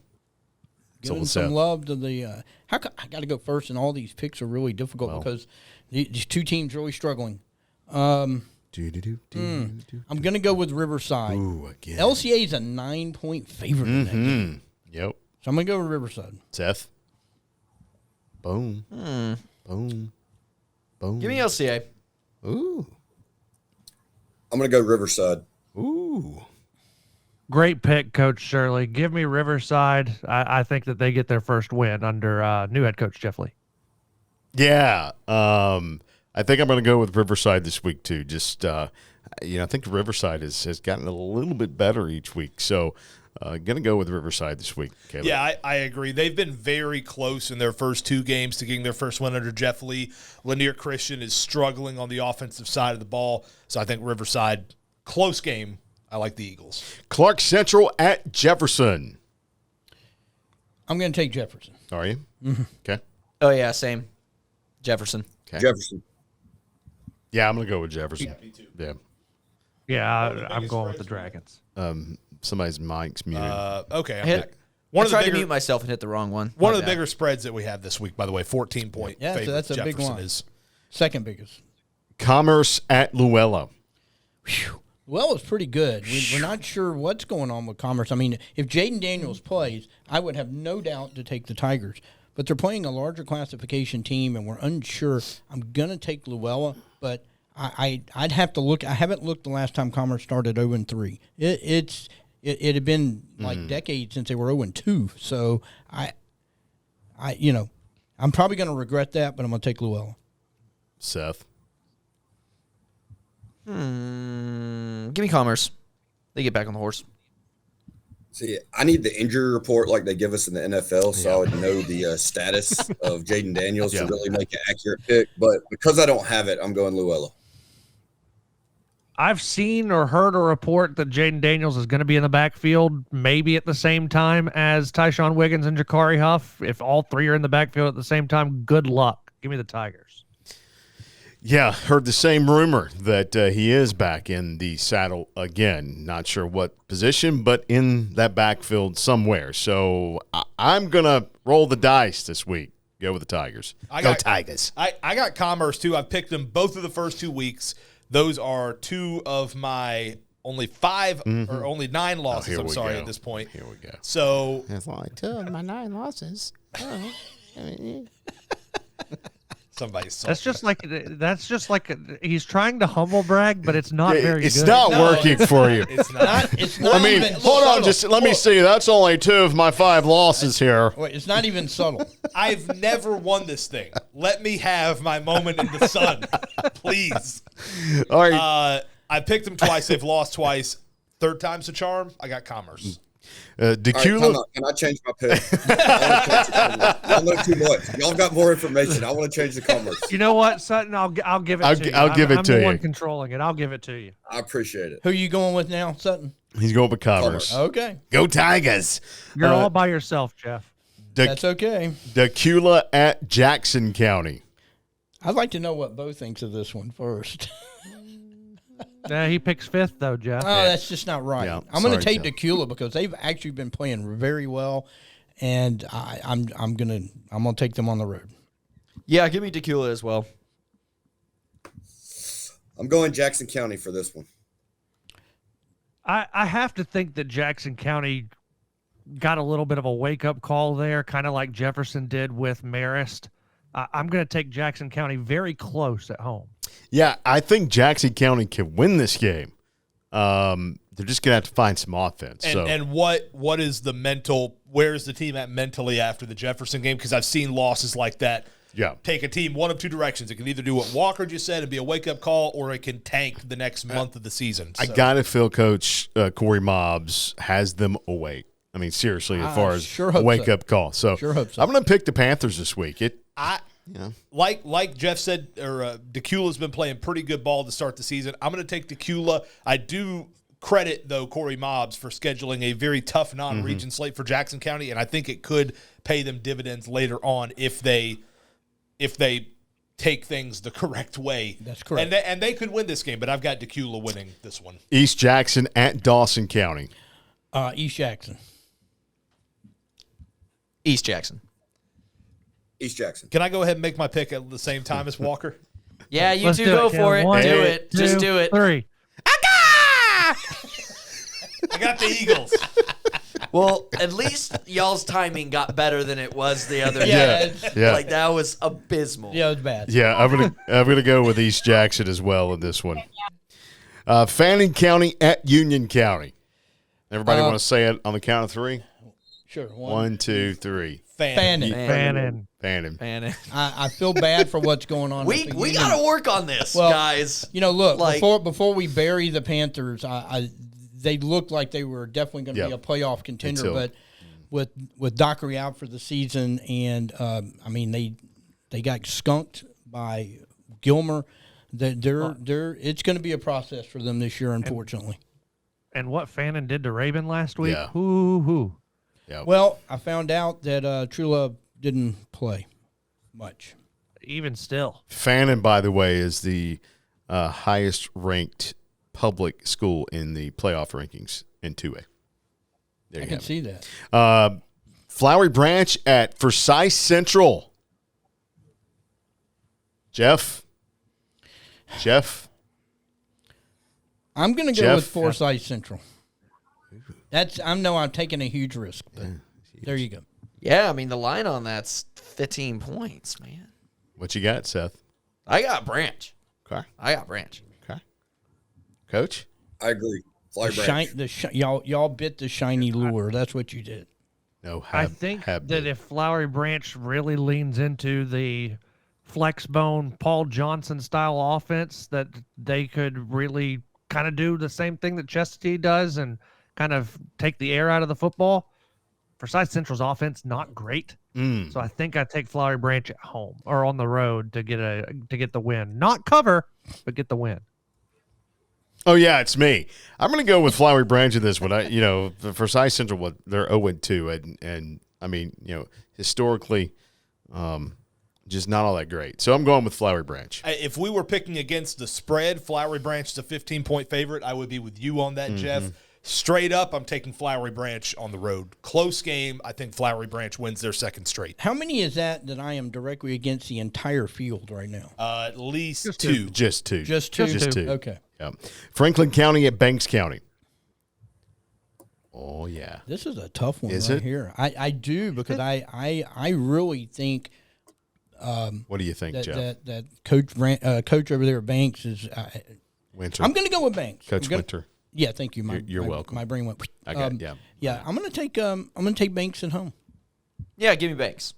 Giving So some Seth. love to the. I got to go first, and all these picks are really difficult because these two teams really struggling. I'm going to go with Riverside. Ooh, again. LCA is a 9-point favorite in that game. Yep. So I'm going to go with Riverside. Seth. Boom. Boom. Boom. Give me LCA. Ooh. I'm going to go Riverside. Ooh. Great pick, Coach Shirley. Give me Riverside. I think that they get their first win under new head coach Jeff Lee. Yeah. I think I'm going to go with Riverside this week, too. Just, I think Riverside has gotten a little bit better each week. So, going to go with Riverside this week, Caleb. Yeah, I agree. They've been very close in their first 2 games to getting their first win under Jeff Lee. Lanier Christian is struggling on the offensive side of the ball. So I think Riverside, close game. I like the Eagles. Clark Central at Jefferson. I'm going to take Jefferson. Are you? Okay. Oh yeah, same. Jefferson. Okay. Jefferson. Yeah, I'm going to go with Jefferson. Me too. Yeah. Yeah, I'm going with the Dragons. Somebody's mic's muted. Okay, I'm Hit- back. I One of the tried to bigger, mute myself and hit the wrong one. one My of the bad. bigger spreads that we have this week, by the way, 14-point Yeah, so favorite. that's a big Jefferson one. is. Second biggest. Commerce at Luella. Whew. Well, it's pretty good. We're not sure what's going on with Commerce. I mean, if Jaden Daniels plays, I would have no doubt to take the Tigers. But they're playing a larger classification team, and we're unsure. I'm going to take Luella, but I'd have to look. I haven't looked the last time Commerce started 0-3. It had been like decades since they were 0-2. So I'm probably going to regret that, but I'm going to take Luella. Seth. Give me Commerce. They get back on the horse. See, I need the injury report like they give us in the NFL, so I would know the status of Jaden Daniels to really make an accurate pick. But because I don't have it, I'm going Luella. I've seen or heard a report that Jaden Daniels is going to be in the backfield maybe at the same time as Tyshawn Wiggins and Jakari Huff. If all three are in the backfield at the same time, good luck. Give me the Tigers. Yeah, heard the same rumor that he is back in the saddle again. Not sure what position, but in that backfield somewhere. So I'm going to roll the dice this week. Go with the Tigers. Go Tigers. I got Commerce, too. I've picked them both of the first 2 weeks. Those are two of my only 5 or only 9 losses, at this point. Here we go. So it's only 2 of my 9 losses. somebody's salty. That's just like he's trying to humble brag, but it's not very good. It's not working for you. It's not. It's not I mean, even hold on, just let me see. That's only 2 of my 5 losses here. Wait, it's not even subtle. I've never won this thing. Let me have my moment in the sun, please. All right. I picked them twice. They've lost twice. Third time's the charm. I got Commerce. Decula. Right, can I change my pick? Y'all know too much. Y'all got more information. I want to change the Commerce. You know what, Sutton? I'll give it to you. I'll give it to you. I'm the one controlling it. I'll give it to you. I appreciate it. Who are you going with now, Sutton? He's going with Commerce. Okay. Go Tigers. You're all by yourself, Jeff. That's okay. Decula at Jackson County. I'd like to know what Bo thinks of this one first. He picks 5th, though, Jeff. Oh, that's just not right. Yeah, I'm going to sorry, take Decula because they've actually been playing very well, and I'm going to take them on the road. Yeah, give me Tequila as well. I'm going Jackson County for this one. I have to think that Jackson County got a little bit of a wake-up call there, kind of like Jefferson did with Marist. I'm going to take Jackson County very close at home. Yeah, I think Jackson County can win this game. They're just going to have to find some offense. And what is the mental – where is the team at mentally after the Jefferson game? Because I've seen losses like that take a team one of 2 directions. It can either do what Walker just said and be a wake-up call, or it can tank the next month of the season. So. I got to feel Coach Corey Mobbs has them awake. I mean, seriously, as far as a wake-up call. So hope so. I'm going to pick the Panthers this week. Like Jeff said, Decula's been playing pretty good ball to start the season. I'm going to take Decula. I do credit, though, Corey Mobbs for scheduling a very tough non-region slate for Jackson County, and I think it could pay them dividends later on if they take things the correct way. That's correct. And they could win this game, but I've got Decula winning this one. East Jackson at Dawson County. East Jackson. East Jackson. East Jackson. Can I go ahead and make my pick at the same time as Walker? Yeah, you Let's two do go it, for Cam. it. 1, Do it. 2, Just do it. 3. I got the Eagles. Well, at least y'all's timing got better than it was the other Yeah. day. Yeah. Like, that was abysmal. Yeah, it was bad. Yeah, I'm gonna go with East Jackson as well in this one. Fannin County at Union County. Everybody want to say it on the count of 3? Sure. 1, 2, 3. Fannin. Fannin. I feel bad for what's going on. We got to work on this, guys. You know, look, Like- before we bury the Panthers, they looked like they were definitely going to be a playoff contender, but with Dockery out for the season, and I mean they got skunked by Gilmer. It's going to be a process for them this year, unfortunately. And what Fannin did to Raven last week? Yeah. Hoo. Yep. Well, I found out that True Love didn't play much. Even still. Fannin, by the way, is the highest ranked public school in the playoff rankings in 2A. There I you can have see that. it. Flowery Branch at Forsyth Central. Jeff. I'm going to go Jeff? with Forsyth Central. I'm taking a huge risk. But there you go. Yeah, I mean, the line on that's 15 points, man. What you got, Seth? I got Branch. Okay. Okay. Coach? I agree. Fly Branch. Y'all bit the shiny lure. That's what you did. No, I think that if Flowery Branch really leans into the flex bone Paul Johnson style offense, that they could really kind of do the same thing that Chestatee does and kind of take the air out of the football. Forsyth Central's offense not great, so I think I take Flowery Branch at home or on the road to get the win, not cover, but get the win. Oh yeah, it's me. I'm going to go with Flowery Branch in this one. Forsyth Central, they're 0-2, and I mean, historically, just not all that great. So I'm going with Flowery Branch. If we were picking against the spread, Flowery Branch is a 15-point favorite. I would be with you on that, Jeff. Straight up, I'm taking Flowery Branch on the road. Close game. I think Flowery Branch wins their second straight. How many is that I am directly against the entire field right now? At least two. Just two. Just two? Just two. Okay. Yeah. Franklin County at Banks County. Oh, yeah. This is a tough one Is right it? here. I do because I really think What do you think, Jeff? that Coach over there at Banks is Winter. I'm going to go with Banks. Coach Winter. Yeah, thank you. You're welcome. My brain went. I got yeah. Yeah, I'm going to take Banks at home. Yeah, give me Banks.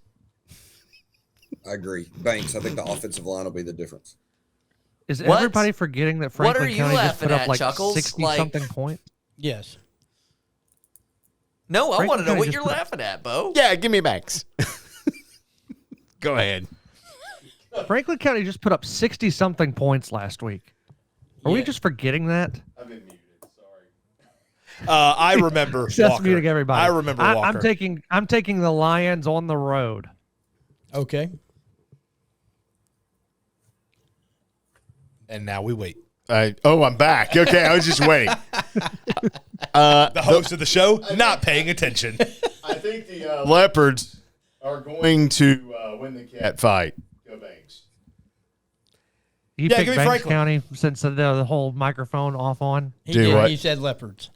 I agree. Banks. I think the offensive line will be the difference. Is What? everybody forgetting that What are Franklin you County just put laughing up at, like Chuckles? 60-something points? Yes. No, I Franklin want to know County what just you're put- laughing at, Bo. Yeah, give me Banks. Go ahead. Franklin County just put up 60-something points last week. Are we Yeah. just forgetting that? I've been muted. Sorry. I remember Just Walker. muting everybody. I remember Walker. I'm taking the Lions on the road. Okay. And now we wait. I'm back. Okay, I was just waiting. The host of the show not paying attention. I think the Leopards are going to win the cat fight. Go Banks. You Yeah, picked give me Banks Franklin. County since the whole microphone off on. He Do did. what? He said Leopards.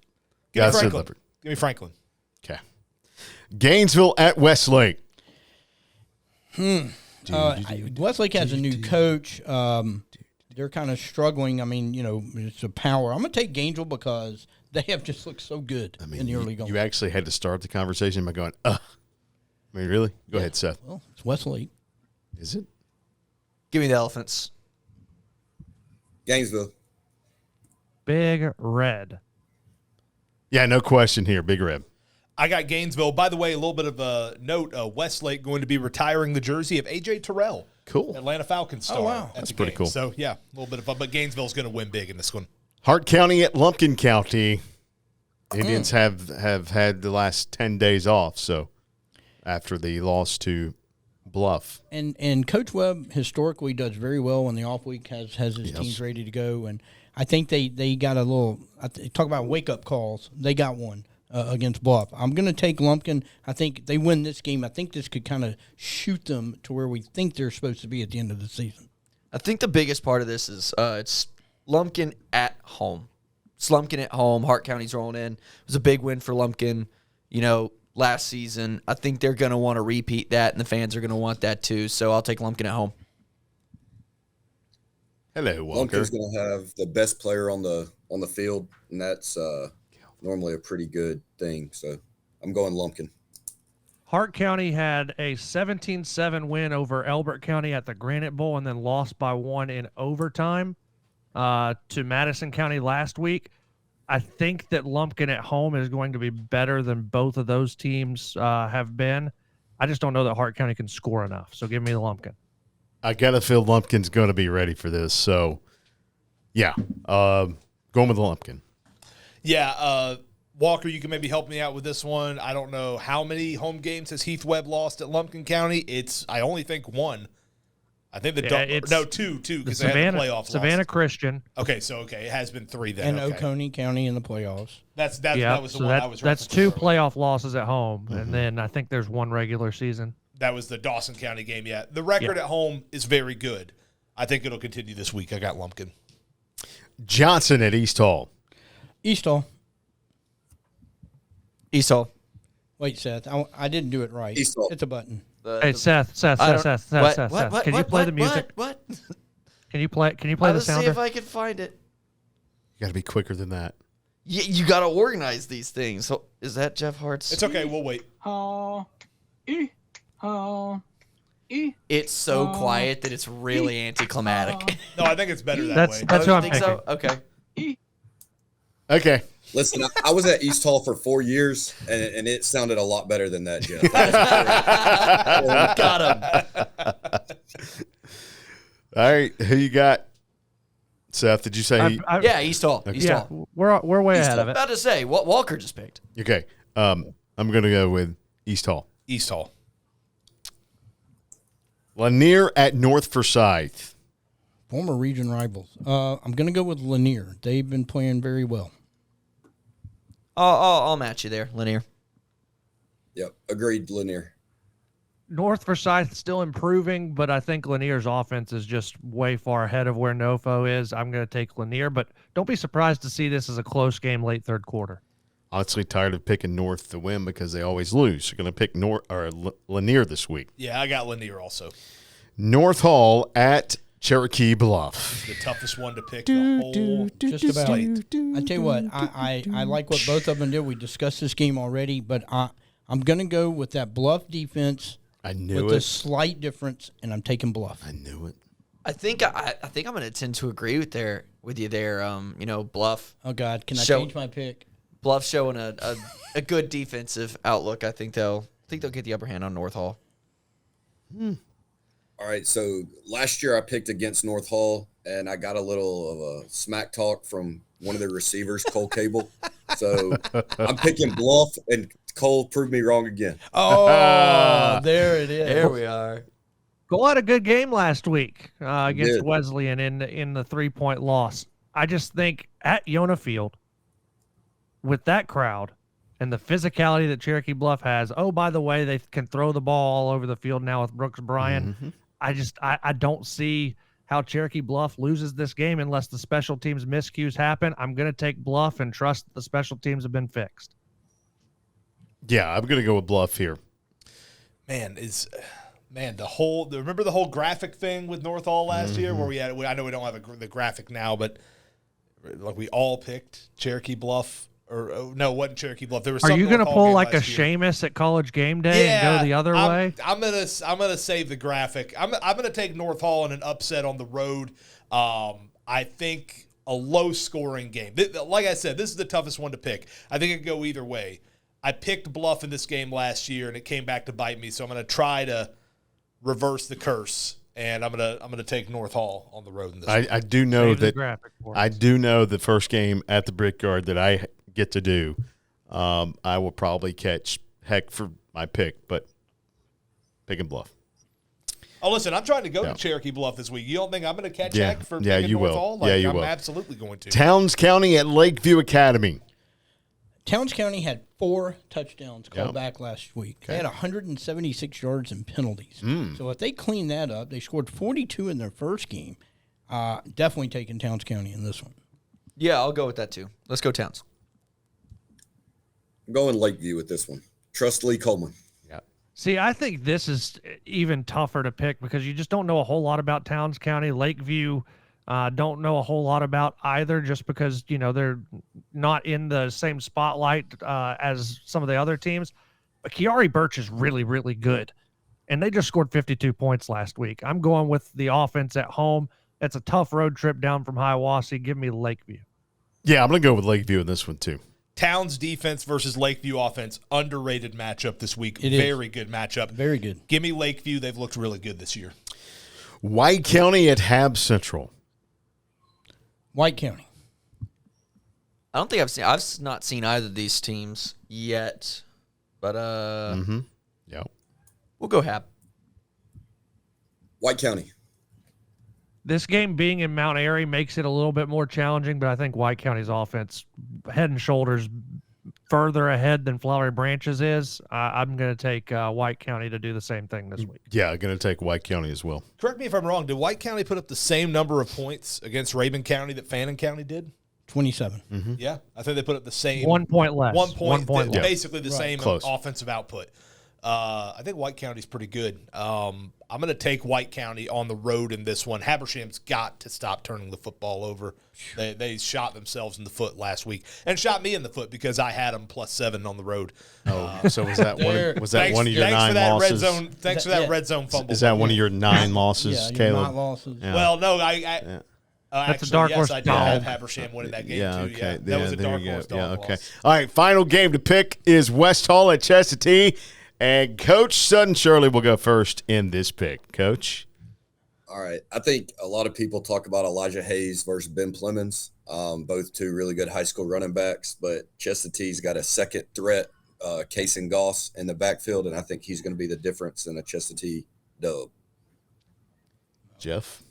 Give me I said Franklin. Leopard. Give me Franklin. Okay. Gainesville at Westlake. Westlake has a new coach. They're kind of struggling. I mean, it's a power. I'm going to take Gainesville because they have just looked so good in the early going. You actually had to start the conversation by going, I mean, really? Go ahead, Seth. Well, it's Westlake. Is it? Give me the Elephants. Gainesville. Big Red. Yeah, no question here. Big Red. I got Gainesville. By the way, a little bit of a note, Westlake going to be retiring the jersey of A.J. Terrell. Cool. Atlanta Falcons star. Oh, wow. at That's the pretty game. cool. So, yeah, a little bit of fun. But Gainesville's going to win big in this one. Hart County at Lumpkin County. Indians have had the last 10 days off, so after the loss to Bluff. And Coach Webb historically does very well when the off week has his teams ready to go. And I think they got a little talk about wake up calls. They got one against Bluff. I'm going to take Lumpkin. I think they win this game. I think this could kind of shoot them to where we think they're supposed to be at the end of the season. I think the biggest part of this is it's Lumpkin at home. It's Lumpkin at home. Hart County's rolling in. It was a big win for Lumpkin, last season. I think they're going to want to repeat that, and the fans are going to want that too. So I'll take Lumpkin at home. Hello, Walker. Lumpkin's going to have the best player on the field, and that's normally a pretty good thing. So I'm going Lumpkin. Hart County had a 17-7 win over Elbert County at the Granite Bowl and then lost by 1 in overtime to Madison County last week. I think that Lumpkin at home is going to be better than both of those teams have been. I just don't know that Hart County can score enough. So give me the Lumpkin. I got to feel Lumpkin's going to be ready for this. So, yeah, going with Lumpkin. Yeah, Walker, you can maybe help me out with this one. I don't know how many home games has Heath Webb lost at Lumpkin County. I only think one. I think two because they had the playoff Savannah loss. Christian. Okay, it has been 3 then. And okay. Oconee County in the playoffs. That was the so one I was that's referencing 2 earlier. playoff losses at home, and then I think there's 1 regular season. That was the Dawson County game, yeah. The record at home is very good. I think it'll continue this week. I got Lumpkin. Johnson at East Hall. East Hall. East Hall. Wait, Seth, I didn't do it right. East Hall. It's a button. Hey, Seth, Seth. Can you play the music? What? Can you play the Let's see sounder? if I can find it. You got to be quicker than that. You got to organize these things. So is that Jeff Hart's? It's okay. We'll wait. It's so quiet that it's really anticlimactic. No, I think it's better that way. That's what I'm think thinking. so. Okay. Okay. Listen, I was at East Hall for 4 years, and it sounded a lot better than that, Jeff. Got him. All right. Who you got? Seth, did you say? Yeah, East Hall. East Yeah, Hall. we're way ahead of it. About to say what Walker just picked. Okay. I'm going to go with East Hall. East Hall. Lanier at North Forsyth. Former region rivals. I'm going to go with Lanier. They've been playing very well. I'll match you there, Lanier. Yep, agreed, Lanier. North Forsyth still improving, but I think Lanier's offense is just way far ahead of where Nofo is. I'm going to take Lanier, but don't be surprised to see this as a close game late third quarter. Honestly, tired of picking North to win because they always lose. You're going to pick Lanier this week. Yeah, I got Lanier also. North Hall at Cherokee Bluff. The toughest one to pick the whole Just about. slate. I tell you what, I like what both of them did. We discussed this game already, but I'm going to go with that Bluff defense. I knew with it. a slight difference, and I'm taking Bluff. I knew it. I think I'm going to tend to agree with you there. Bluff. Oh God, can I So- change my pick? Bluff showing a good defensive outlook. I think they'll get the upper hand on North Hall. All right, so last year I picked against North Hall, and I got a little of a smack talk from one of the receivers, Cole Cable. So I'm picking Bluff, and Cole proved me wrong again. Oh, there it is. There we are. Cole had a good game last week against did. Wesleyan in the 3-point loss. I just think at Yona Field, with that crowd and the physicality that Cherokee Bluff has, oh, by the way, they can throw the ball all over the field now with Brooks Bryan. Mm-hmm. I don't see how Cherokee Bluff loses this game unless the special teams miscues happen. I'm going to take Bluff and trust that the special teams have been fixed. Yeah, I'm going to go with Bluff here. Remember the whole graphic thing with North Hall last year where I know we don't have the graphic now, but like we all picked Cherokee Bluff. Or no, it wasn't Cherokee Bluff. There was. Are you going to pull like a Seamus at College Game Day and go the other way? I'm gonna save the graphic. I'm gonna take North Hall in an upset on the road. I think a low scoring game. Like I said, this is the toughest one to pick. I think it could go either way. I picked Bluff in this game last year, and it came back to bite me. So I'm gonna try to reverse the curse, and I'm gonna take North Hall on the road in this. I do know Save the that. graphic for I us. do know the first game at the Brickyard that I get to do. I will probably catch heck for my pick, but picking Bluff. Oh, listen, I'm trying to go Yeah. to Cherokee Bluff this week. You don't think I'm going to catch Yeah. heck for Yeah, picking you North will. Hall? Yeah, you I'm will. absolutely going to. Towns County at Lakeview Academy. Towns County had 4 touchdowns called Yep. back last week. They had 176 yards and penalties. Hmm. So if they clean that up, they scored 42 in their first game. Definitely taking Towns County in this one. Yeah, I'll go with that too. Let's go Towns. I'm going Lakeview with this one. Trust Lee Coleman. See, I think this is even tougher to pick because you just don't know a whole lot about Towns County. Lakeview don't know a whole lot about either just because, they're not in the same spotlight as some of the other teams. But Kiari Birch is really, really good. And they just scored 52 points last week. I'm going with the offense at home. It's a tough road trip down from Hiawassee. Give me Lakeview. Yeah, I'm going to go with Lakeview in this one too. Towns defense versus Lakeview offense, underrated matchup this week. It is. Very good matchup. Very good. Give me Lakeview. They've looked really good this year. White County at Hab Central. White County. I don't think I've not seen either of these teams yet, but Yep. we'll go Hab. White County. This game being in Mount Airy makes it a little bit more challenging, but I think White County's offense, head and shoulders further ahead than Flowery Branches is. I'm going to take White County to do the same thing this week. Yeah, going to take White County as well. Correct me if I'm wrong. Did White County put up the same number of points against Raven County that Fannin County did? 27. Mm-hmm. Yeah, I think they put up the same. 1 point less. 1 point, less. basically the same Close. offensive output. I think White County's pretty good. I'm going to take White County on the road in this one. Habersham's got to stop turning the football over. They shot themselves in the foot last week and shot me in the foot because I had them +7 on the road. Oh, so was that Thanks, one of your 9 losses? Thanks for that red zone fumble. Is that one of your 9 losses, Yeah, Caleb? not losses. Yeah. Well, no, That's actually, a dark yes, horse I did dog. have Habersham winning that game too. Okay. Yeah, that was a there dark you go. horse dog Yeah, okay. loss. All right, final game to pick is West Hall at Chestatee, and Coach Sutton Shirley will go first in this pick. Coach? All right. I think a lot of people talk about Elijah Hayes versus Ben Plemons, both two really good high school running backs, but Chestatee's got a second threat, Kason Goss, in the backfield, and I think he's going to be the difference in a Chestatee dub. Jeff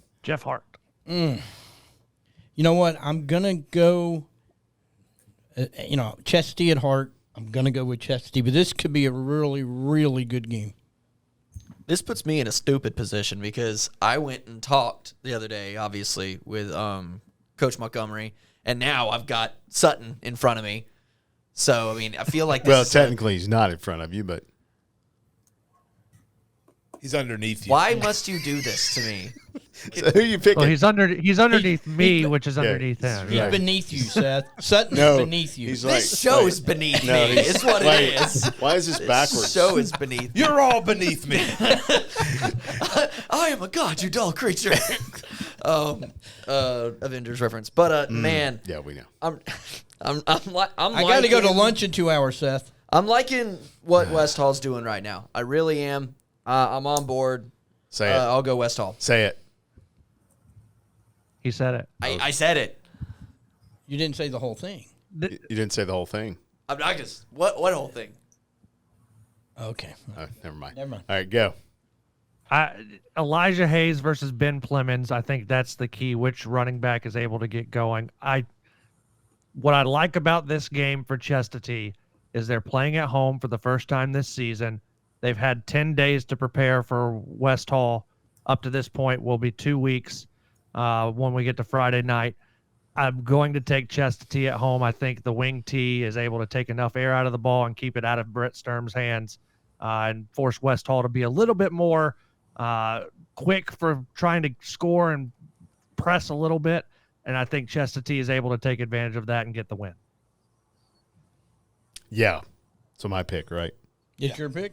Hart. You know what? I'm going to go, Chestatee at heart. I'm going to go with Chestatee, but this could be a really, really good game. This puts me in a stupid position because I went and talked the other day, obviously, with Coach Montgomery, and now I've got Sutton in front of me. So, I mean, I feel like this Well, is technically he's not in front of you, but He's underneath you. why must you do this to me? so who you picking? Well, he's underneath me, which is underneath him. He's Right. beneath you, Seth. Sutton's No, beneath you. he's This like- show wait. is beneath No, me. he's- It's what wait. it is. Why is this backwards? This show is beneath me. You're all beneath me. I am a god, you dull creature. Avengers reference. But man, Yeah, we know. I I got to go to lunch in 2 hours, Seth. I'm liking what West Hall's doing right now. I really am. I'm on board. Say it. I'll go West Hall. Say it. He said it. I said it. You didn't say the whole thing. You didn't say the whole thing. I'm not just what whole thing. Okay. Oh, never mind. Never mind. All right, go. Elijah Hayes versus Ben Plemons. I think that's the key. Which running back is able to get going? What I like about this game for Chestatee is they're playing at home for the first time this season. They've had 10 days to prepare for West Hall. Up to this point will be 2 weeks when we get to Friday night. I'm going to take Chestatee at home. I think the wing T is able to take enough air out of the ball and keep it out of Brett Sturm's hands and force West Hall to be a little bit more quick for trying to score and press a little bit. And I think Chestatee is able to take advantage of that and get the win. Yeah. So my pick, right? It's your pick?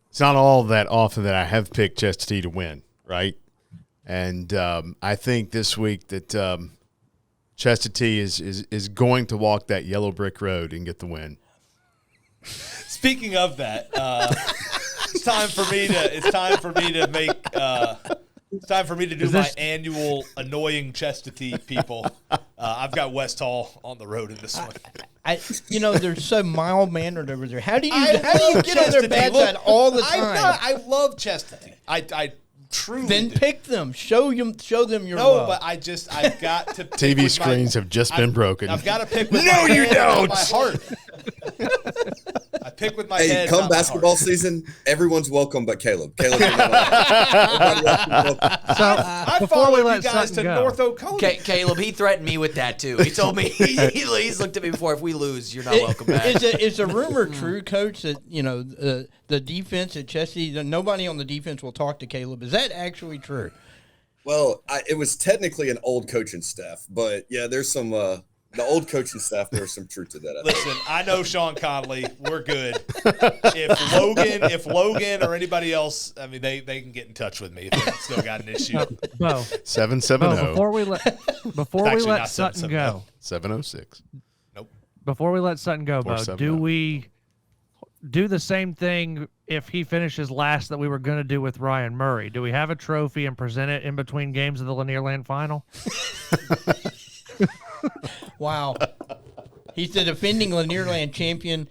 It's not all that often that I have picked Chestatee to win, right? And I think this week that Chestatee is going to walk that yellow brick road and get the win. Speaking of that, it's time for me to make. It's time for me to do my annual annoying Chestatee people. I've got West Hall on the road in this one. They're so mild mannered over there. How do you get on their bad side all the time? I love Chestatee. I truly Then do. pick them. Show them your No, love. but I've got to. Pick TV with screens have just been broken. I've got to pick with No, my you head, don't. not my heart. I pick with my Hey, head. come not my basketball heart. season, everyone's welcome but Caleb. Caleb's not allowed. Nobody else is welcome. So I before we followed let you guys Sutton to go, North Oconee. Caleb, he threatened me with that too. He told me he's looked at me before. If we lose, you're not welcome back. Is a rumor true, Coach, that the defense at Chestatee, nobody on the defense will talk to Caleb? Is that actually true? Well, it was technically an old coaching staff, but yeah, there's some the old coaching staff. There's some truth to that. I think. Listen, I know Sean Connolly. We're good. If Logan or anybody else, I mean, they can get in touch with me if they've still got an issue. Bo, 770 before we let Actually, not Sutton 770. go, 706. before we let Sutton go, Bo, 470. do we do the same thing if he finishes last that we were going to do with Ryan Murray? Do we have a trophy and present it in between games of the Lanierland final? Wow. He's the defending Lanierland champion.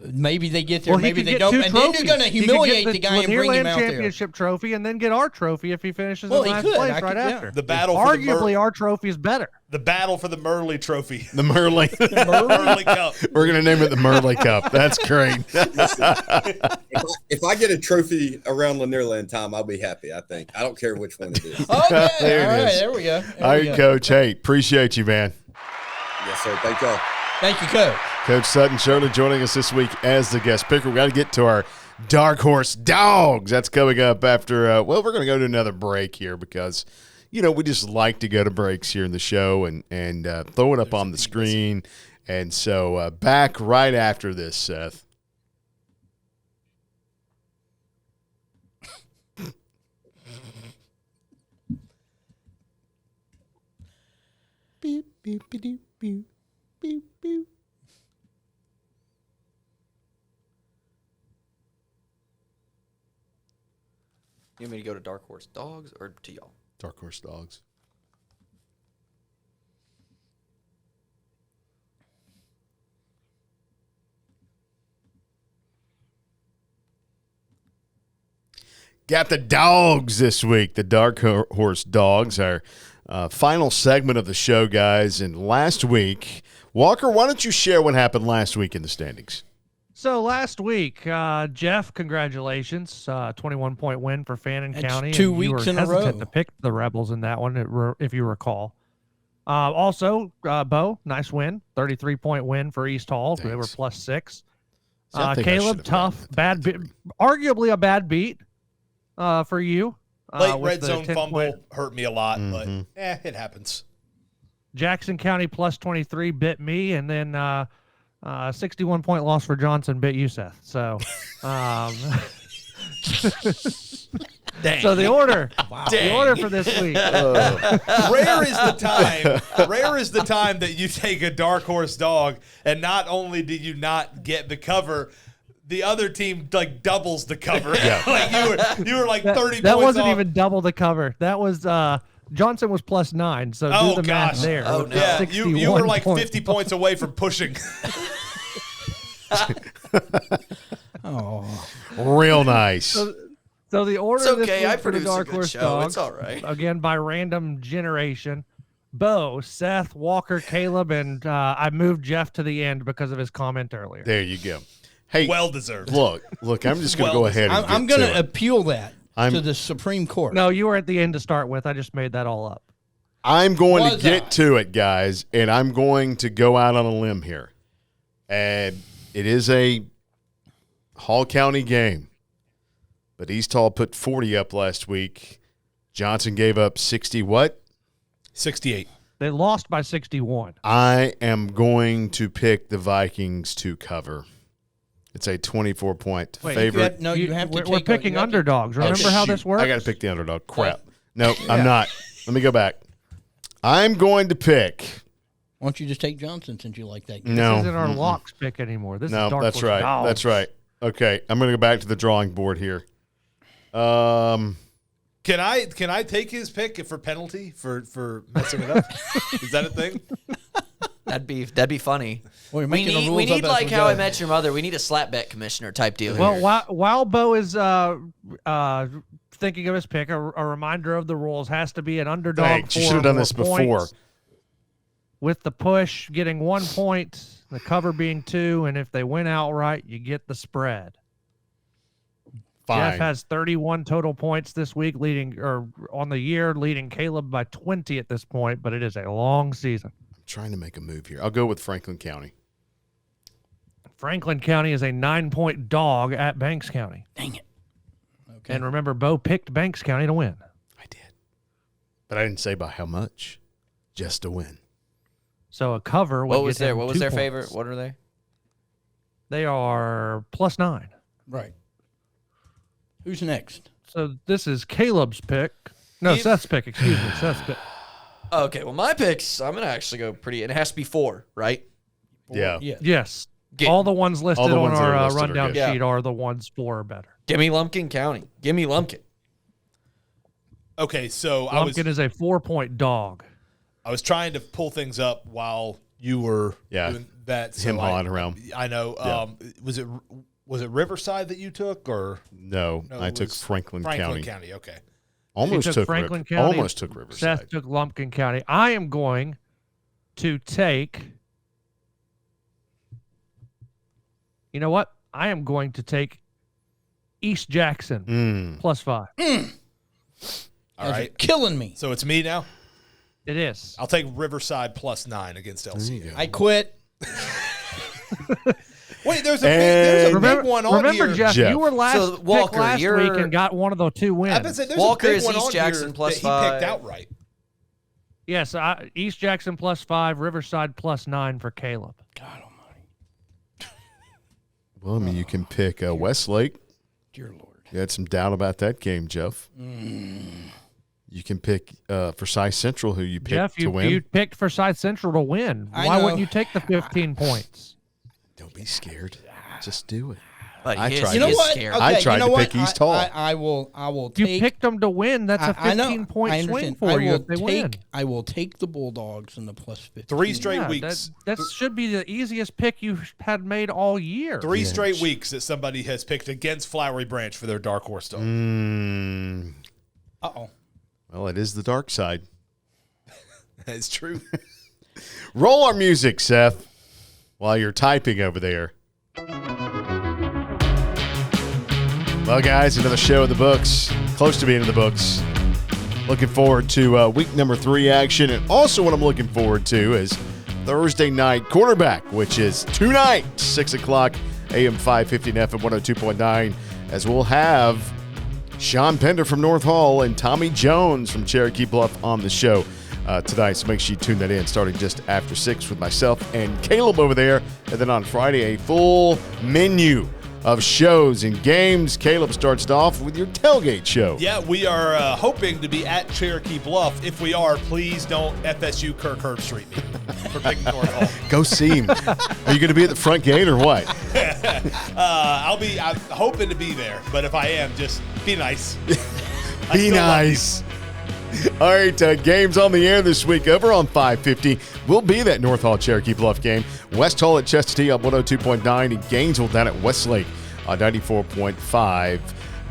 Maybe they get there, Well, he maybe could they get don't, 2 and then you're trophies. going to He could humiliate get the guy and bring him Learland out there. championship trophy and then get our trophy if he finishes Well, in he last could. place I right could, yeah. after. The battle for Arguably, our trophy is better. the battle for the Murley Trophy. The Murley. Murley Cup. We're going to name it the Murley Cup. That's great. If I get a trophy around Lanierland time, I'll be happy. I think. I don't care which one it is. Okay, There it all right, is. there we go. All right, Coach. Hey, appreciate you, man. Yes, sir. Thank y'all. Thank you, Coach. Coach Sutton Shirley joining us this week as the guest picker. We got to get to our Dark Horse Dogs. That's coming up after, we're going to go to another break here because, we just like to go to breaks here in the show and throw it up on the screen. And so back right after this, Seth. Beep, beep, beep, beep, beep, beep. You want me to go to Dark Horse Dogs or to y'all? Dark Horse Dogs. Got the dogs this week, the Dark Horse Dogs, our final segment of the show, guys. And last week, Walker, why don't you share what happened last week in the standings? So last week, Jeff, congratulations, 21-point win for Fannin That's County. 2 and weeks you in were a row. hesitant to pick the Rebels in that one, if you recall. Also, Bo, nice win, 33-point win for East Hall. They were Thanks. +6. See, I think I should Caleb, have tough, gotten bad, that. arguably a bad beat for you. Late with red the zone 10 fumble point- hurt me a lot, Mhm. but it happens. Jackson County +23 bit me, and then 61-point loss for Johnson bit you, Seth. So, Dang. so the order for this week. Rare is the time that you take a dark horse dog, and not only did you not get the cover, the other team like doubles the cover. Yeah. Like you were like 30 That points wasn't off. even double the cover. That was Johnson was +9. So Oh, do the math gosh. there. Oh, with no. the Yeah, you were like 61 50 points away from pushing. Oh, Real nice. So the order It's this okay. week I for the produce a Dark good Horse show. Dogs, It's all right. again by random generation. Bo, Seth, Walker, Caleb, and I moved Jeff to the end because of his comment earlier. There you go. Hey, Well deserved. look, I'm just going to Well, go ahead and I'm get going to to it. appeal that I'm- to the Supreme Court. No, you were at the end to start with. I just made that all up. I'm going to Was get I? to it, guys, and I'm going to go out on a limb here. And it is a Hall County game. But East Hall put 40 up last week. Johnson gave up 60 what? 68. They lost by 61. I am going to pick the Vikings to cover. It's a 24-point Wait, favorite. You have to We're take picking you have to- underdogs. Oh, Remember how shoot. this works? I got to pick the underdog. Crap. No, I'm not. Let me go back. I'm going to pick. Why don't you just take Johnson since you like that? No. This isn't our Mm-mm. locks pick anymore. This is No, Dark that's Horse right. Dogs. That's right. Okay, I'm going to go back to the drawing board here. Can I take his pick for penalty for messing it up? Is that a thing? That'd be funny. Well, you're We making the need, rules we up need as like we How go. I Met Your Mother. We need a slap bet commissioner type deal Well, here. while Bo is thinking of his pick, a reminder of the rules has to be an underdog. Thanks. You for should have done more this before. points, with the push getting 1 point, the cover being 2, and if they win outright, you get the spread. Fine. Jeff has 31 total points this week, on the year, leading Caleb by 20 at this point, but it is a long season. I'm trying to make a move here. I'll go with Franklin County. Franklin County is a 9-point dog at Banks County. Dang it. Okay. And remember, Bo picked Banks County to win. I did. But I didn't say by how much. Just to win. So a cover would What was get their him What was 2 their points. favorite? What are they? They are +9. Right. Who's next? So this is Caleb's pick. No, Seth's pick. Excuse me, Seth's pick. Okay, well my picks. I'm gonna actually go pretty. It has to be 4, right? Yeah. Yeah. Yes. Get- All the ones listed All the on ones that are our listed are rundown good. Yeah. sheet are the ones 4 or better. Give me Lumpkin County. Give me Lumpkin. Okay, so Lumpkin is a 4-point dog. I was trying to pull things up while you were Yeah. doing that. So Him hawing around. I know. Yeah. Was it Riverside that you took, or No, I it took was Franklin County. Okay. Almost She took Franklin River, County. Almost took Riverside. Seth took Lumpkin County. I am going to take. You know what? I am going to take East Jackson +5. All right. Killing me. So it's me now. It is. I'll take Riverside +9 against LCU. I quit. Wait, there's a Remember, big one on remember here. Jeff, you were So, pick Walker, last you're- week and got one of the 2 wins. I've been saying there's Walker a big is one East on Jackson here +5. that he picked outright. Yes, East Jackson +5, Riverside +9 for Caleb. God almighty. Well, I mean, you can pick Westlake. Dear Lord. You had some doubt about that game, Jeff. You can pick Forsyth Central, who you picked Jeff, to win. you picked Forsyth Central to win. I Why know. wouldn't you take the 15 points? Don't be scared. Just do it. But I he tried is, You know he is what? scared. I Okay, tried you know to what? pick East Hall. I will You take. picked them to win. That's a I know. 15-point I swing understand. for you if they win. I will take the Bulldogs in the +15. 3 straight Yeah, weeks. that should be the easiest pick you've had made all year. 3 straight weeks that somebody has picked against Flowery Branch for their dark horse dog. Uh-oh. Well, it is the dark side. That's true. Roll our music, Seth, while you're typing over there. Well, guys, another show in the books. Close to being in the books. Looking forward to week number 3 action. And also what I'm looking forward to is Thursday night quarterback, which is tonight, 6 o'clock, AM 550 and FM 102.9, as we'll have Sean Pender from North Hall and Tommy Jones from Cherokee Bluff on the show tonight. So make sure you tune that in starting just after 6 with myself and Caleb over there. And then on Friday, a full menu of shows and games. Caleb starts off with your tailgate show. Yeah, we are hoping to be at Cherokee Bluff. If we are, please don't FSU Kirk Herbstreit me for picking North Hall. Go see him. Are you going to be at the front gate or what? I'm hoping to be there, but if I am, just be nice. Be nice. All right, games on the air this week over on 550 will be that North Hall Cherokee Bluff game. West Hall at Chestatee on 102.9 and Gainesville down at Westlake on 94.5.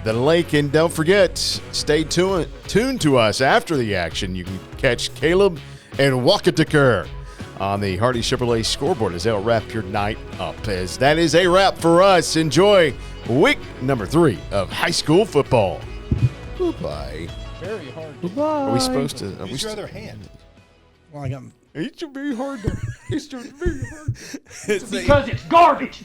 The Lake, and don't forget, stay tuned to us after the action. You can catch Caleb and Walkatiker on the Hardy Chevrolet scoreboard as they'll wrap your night up. As that is a wrap for us. Enjoy week number 3 of high school football. Goodbye. Very hard. Goodbye. Are we supposed to? Use your other hand. Well, I got. It should be hard to. It should be hard. Because it's garbage.